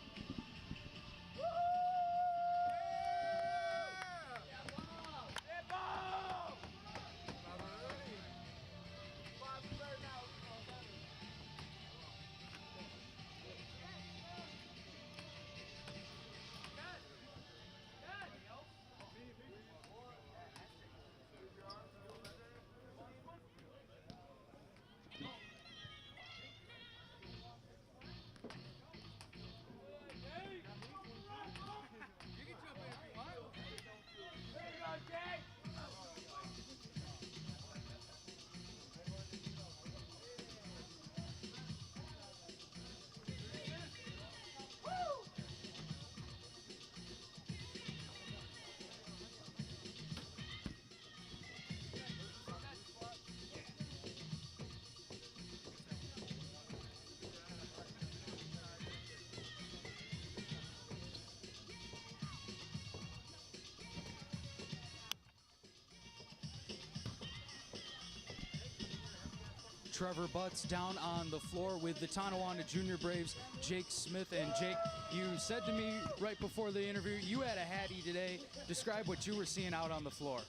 Trevor Butts down on the floor with the Tonawanda Junior Braves, Jake Smith. And Jake, you said to me right before the interview, you had a hattie today. Describe what you were seeing out on the floor.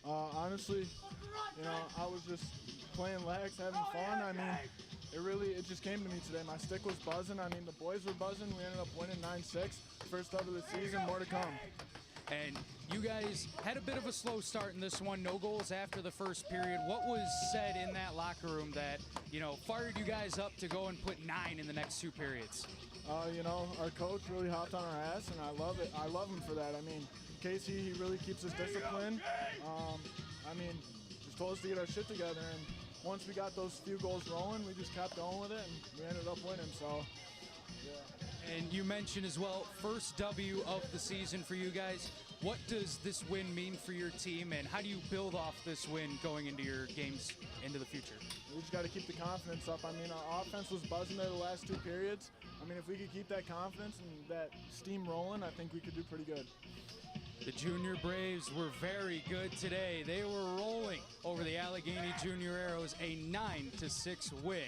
Honestly, you know, I was just playing lax, having fun. I mean, it just came to me today. My stick was buzzing. I mean, the boys were buzzing. We ended up winning 9-6. First up of the season, more to come. And you guys had a bit of a slow start in this one. No goals after the first period. What was said in that locker room that, you know, fired you guys up to go and put 9 in the next 2 periods? You know, our coach really hopped on our ass, and I love it. I love him for that. I mean, Casey, he really keeps us disciplined. I mean, just told us to get our shit together, and once we got those few goals rolling, we just kept going with it, and we ended up winning, so, yeah. And you mentioned as well, first W of the season for you guys. What does this win mean for your team, and how do you build off this win going into your games into the future? We just got to keep the confidence up. I mean, our offense was buzzing there the last 2 periods. I mean, if we could keep that confidence and that steam rolling, I think we could do pretty good. The Junior Braves were very good today. They were rolling over the Allegany Allegany Junior Arrows a 9-6 win.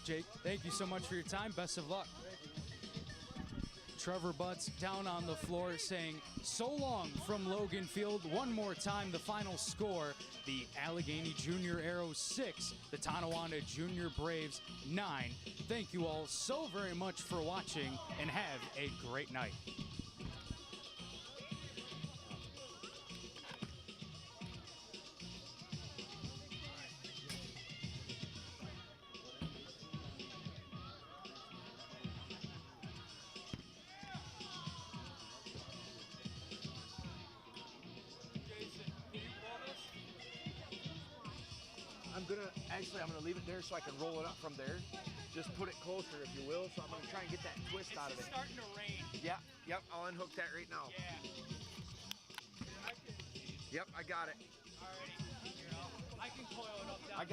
Jake, thank you so much for your time. Best of luck. Trevor Butts down on the floor saying so long from Logan Field. One more time, the final score, the Allegany Junior Arrows 6, the Tonawanda Junior Braves 9. Thank you all so very much for watching and have a great night. I'm gonna leave it there so I can roll it up from there. Just put it closer, if you will. So I'm gonna try and get that twist out of it. It's starting to rain. Yeah, yep, I'll unhook that right now. Yeah. Yep, I got it. Alrighty. Here, I can coil it up down. I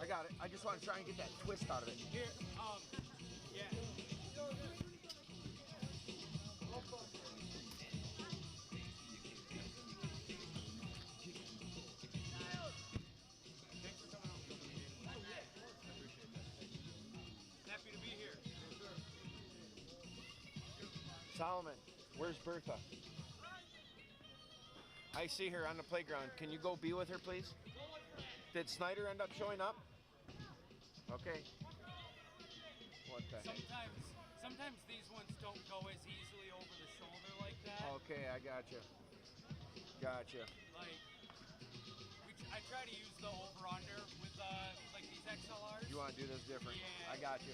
got it. I just want to try and get that twist out of it. Here, yeah. Happy to be here. Solomon, where's Bertha? I see her on the playground. Can you go be with her, please? Did Snyder end up showing up? Okay. What the heck? Sometimes these ones don't go as easily over the shoulder like that. Okay, I gotcha. Gotcha. Like, I try to use the over-under with like these XLRs. You want to do this different? Yeah. I got you.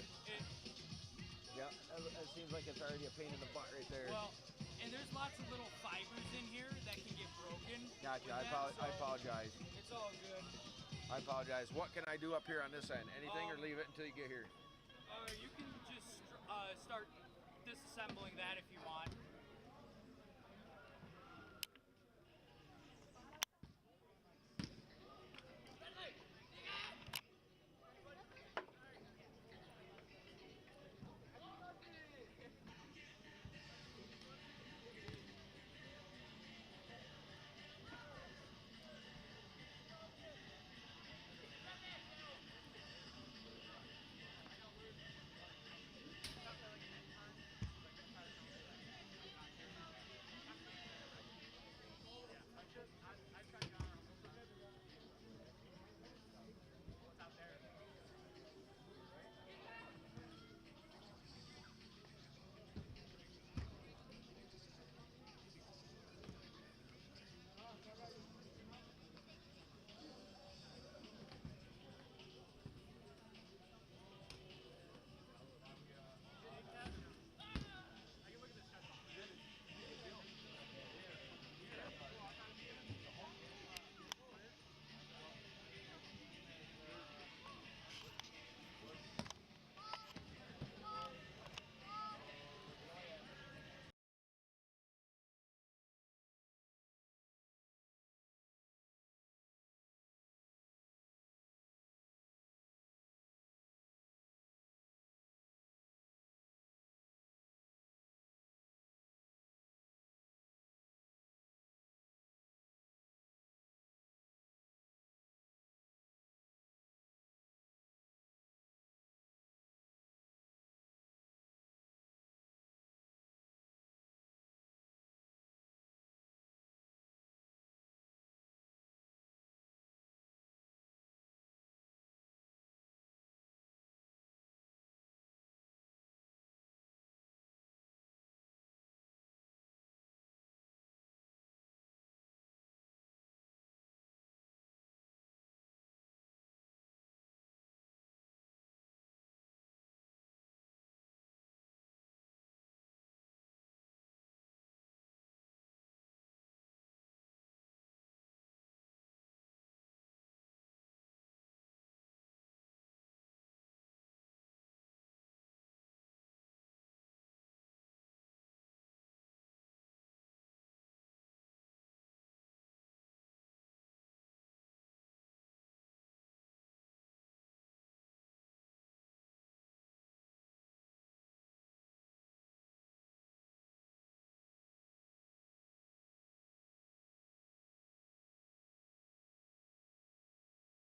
Yeah, it seems like it's already a pain in the butt right there. Well, and there's lots of little fibers in here that can get broken. Gotcha. I apologize. It's all good. I apologize. What can I do up here on this end? Anything, or leave it until you get here? You can just start disassembling that if you want.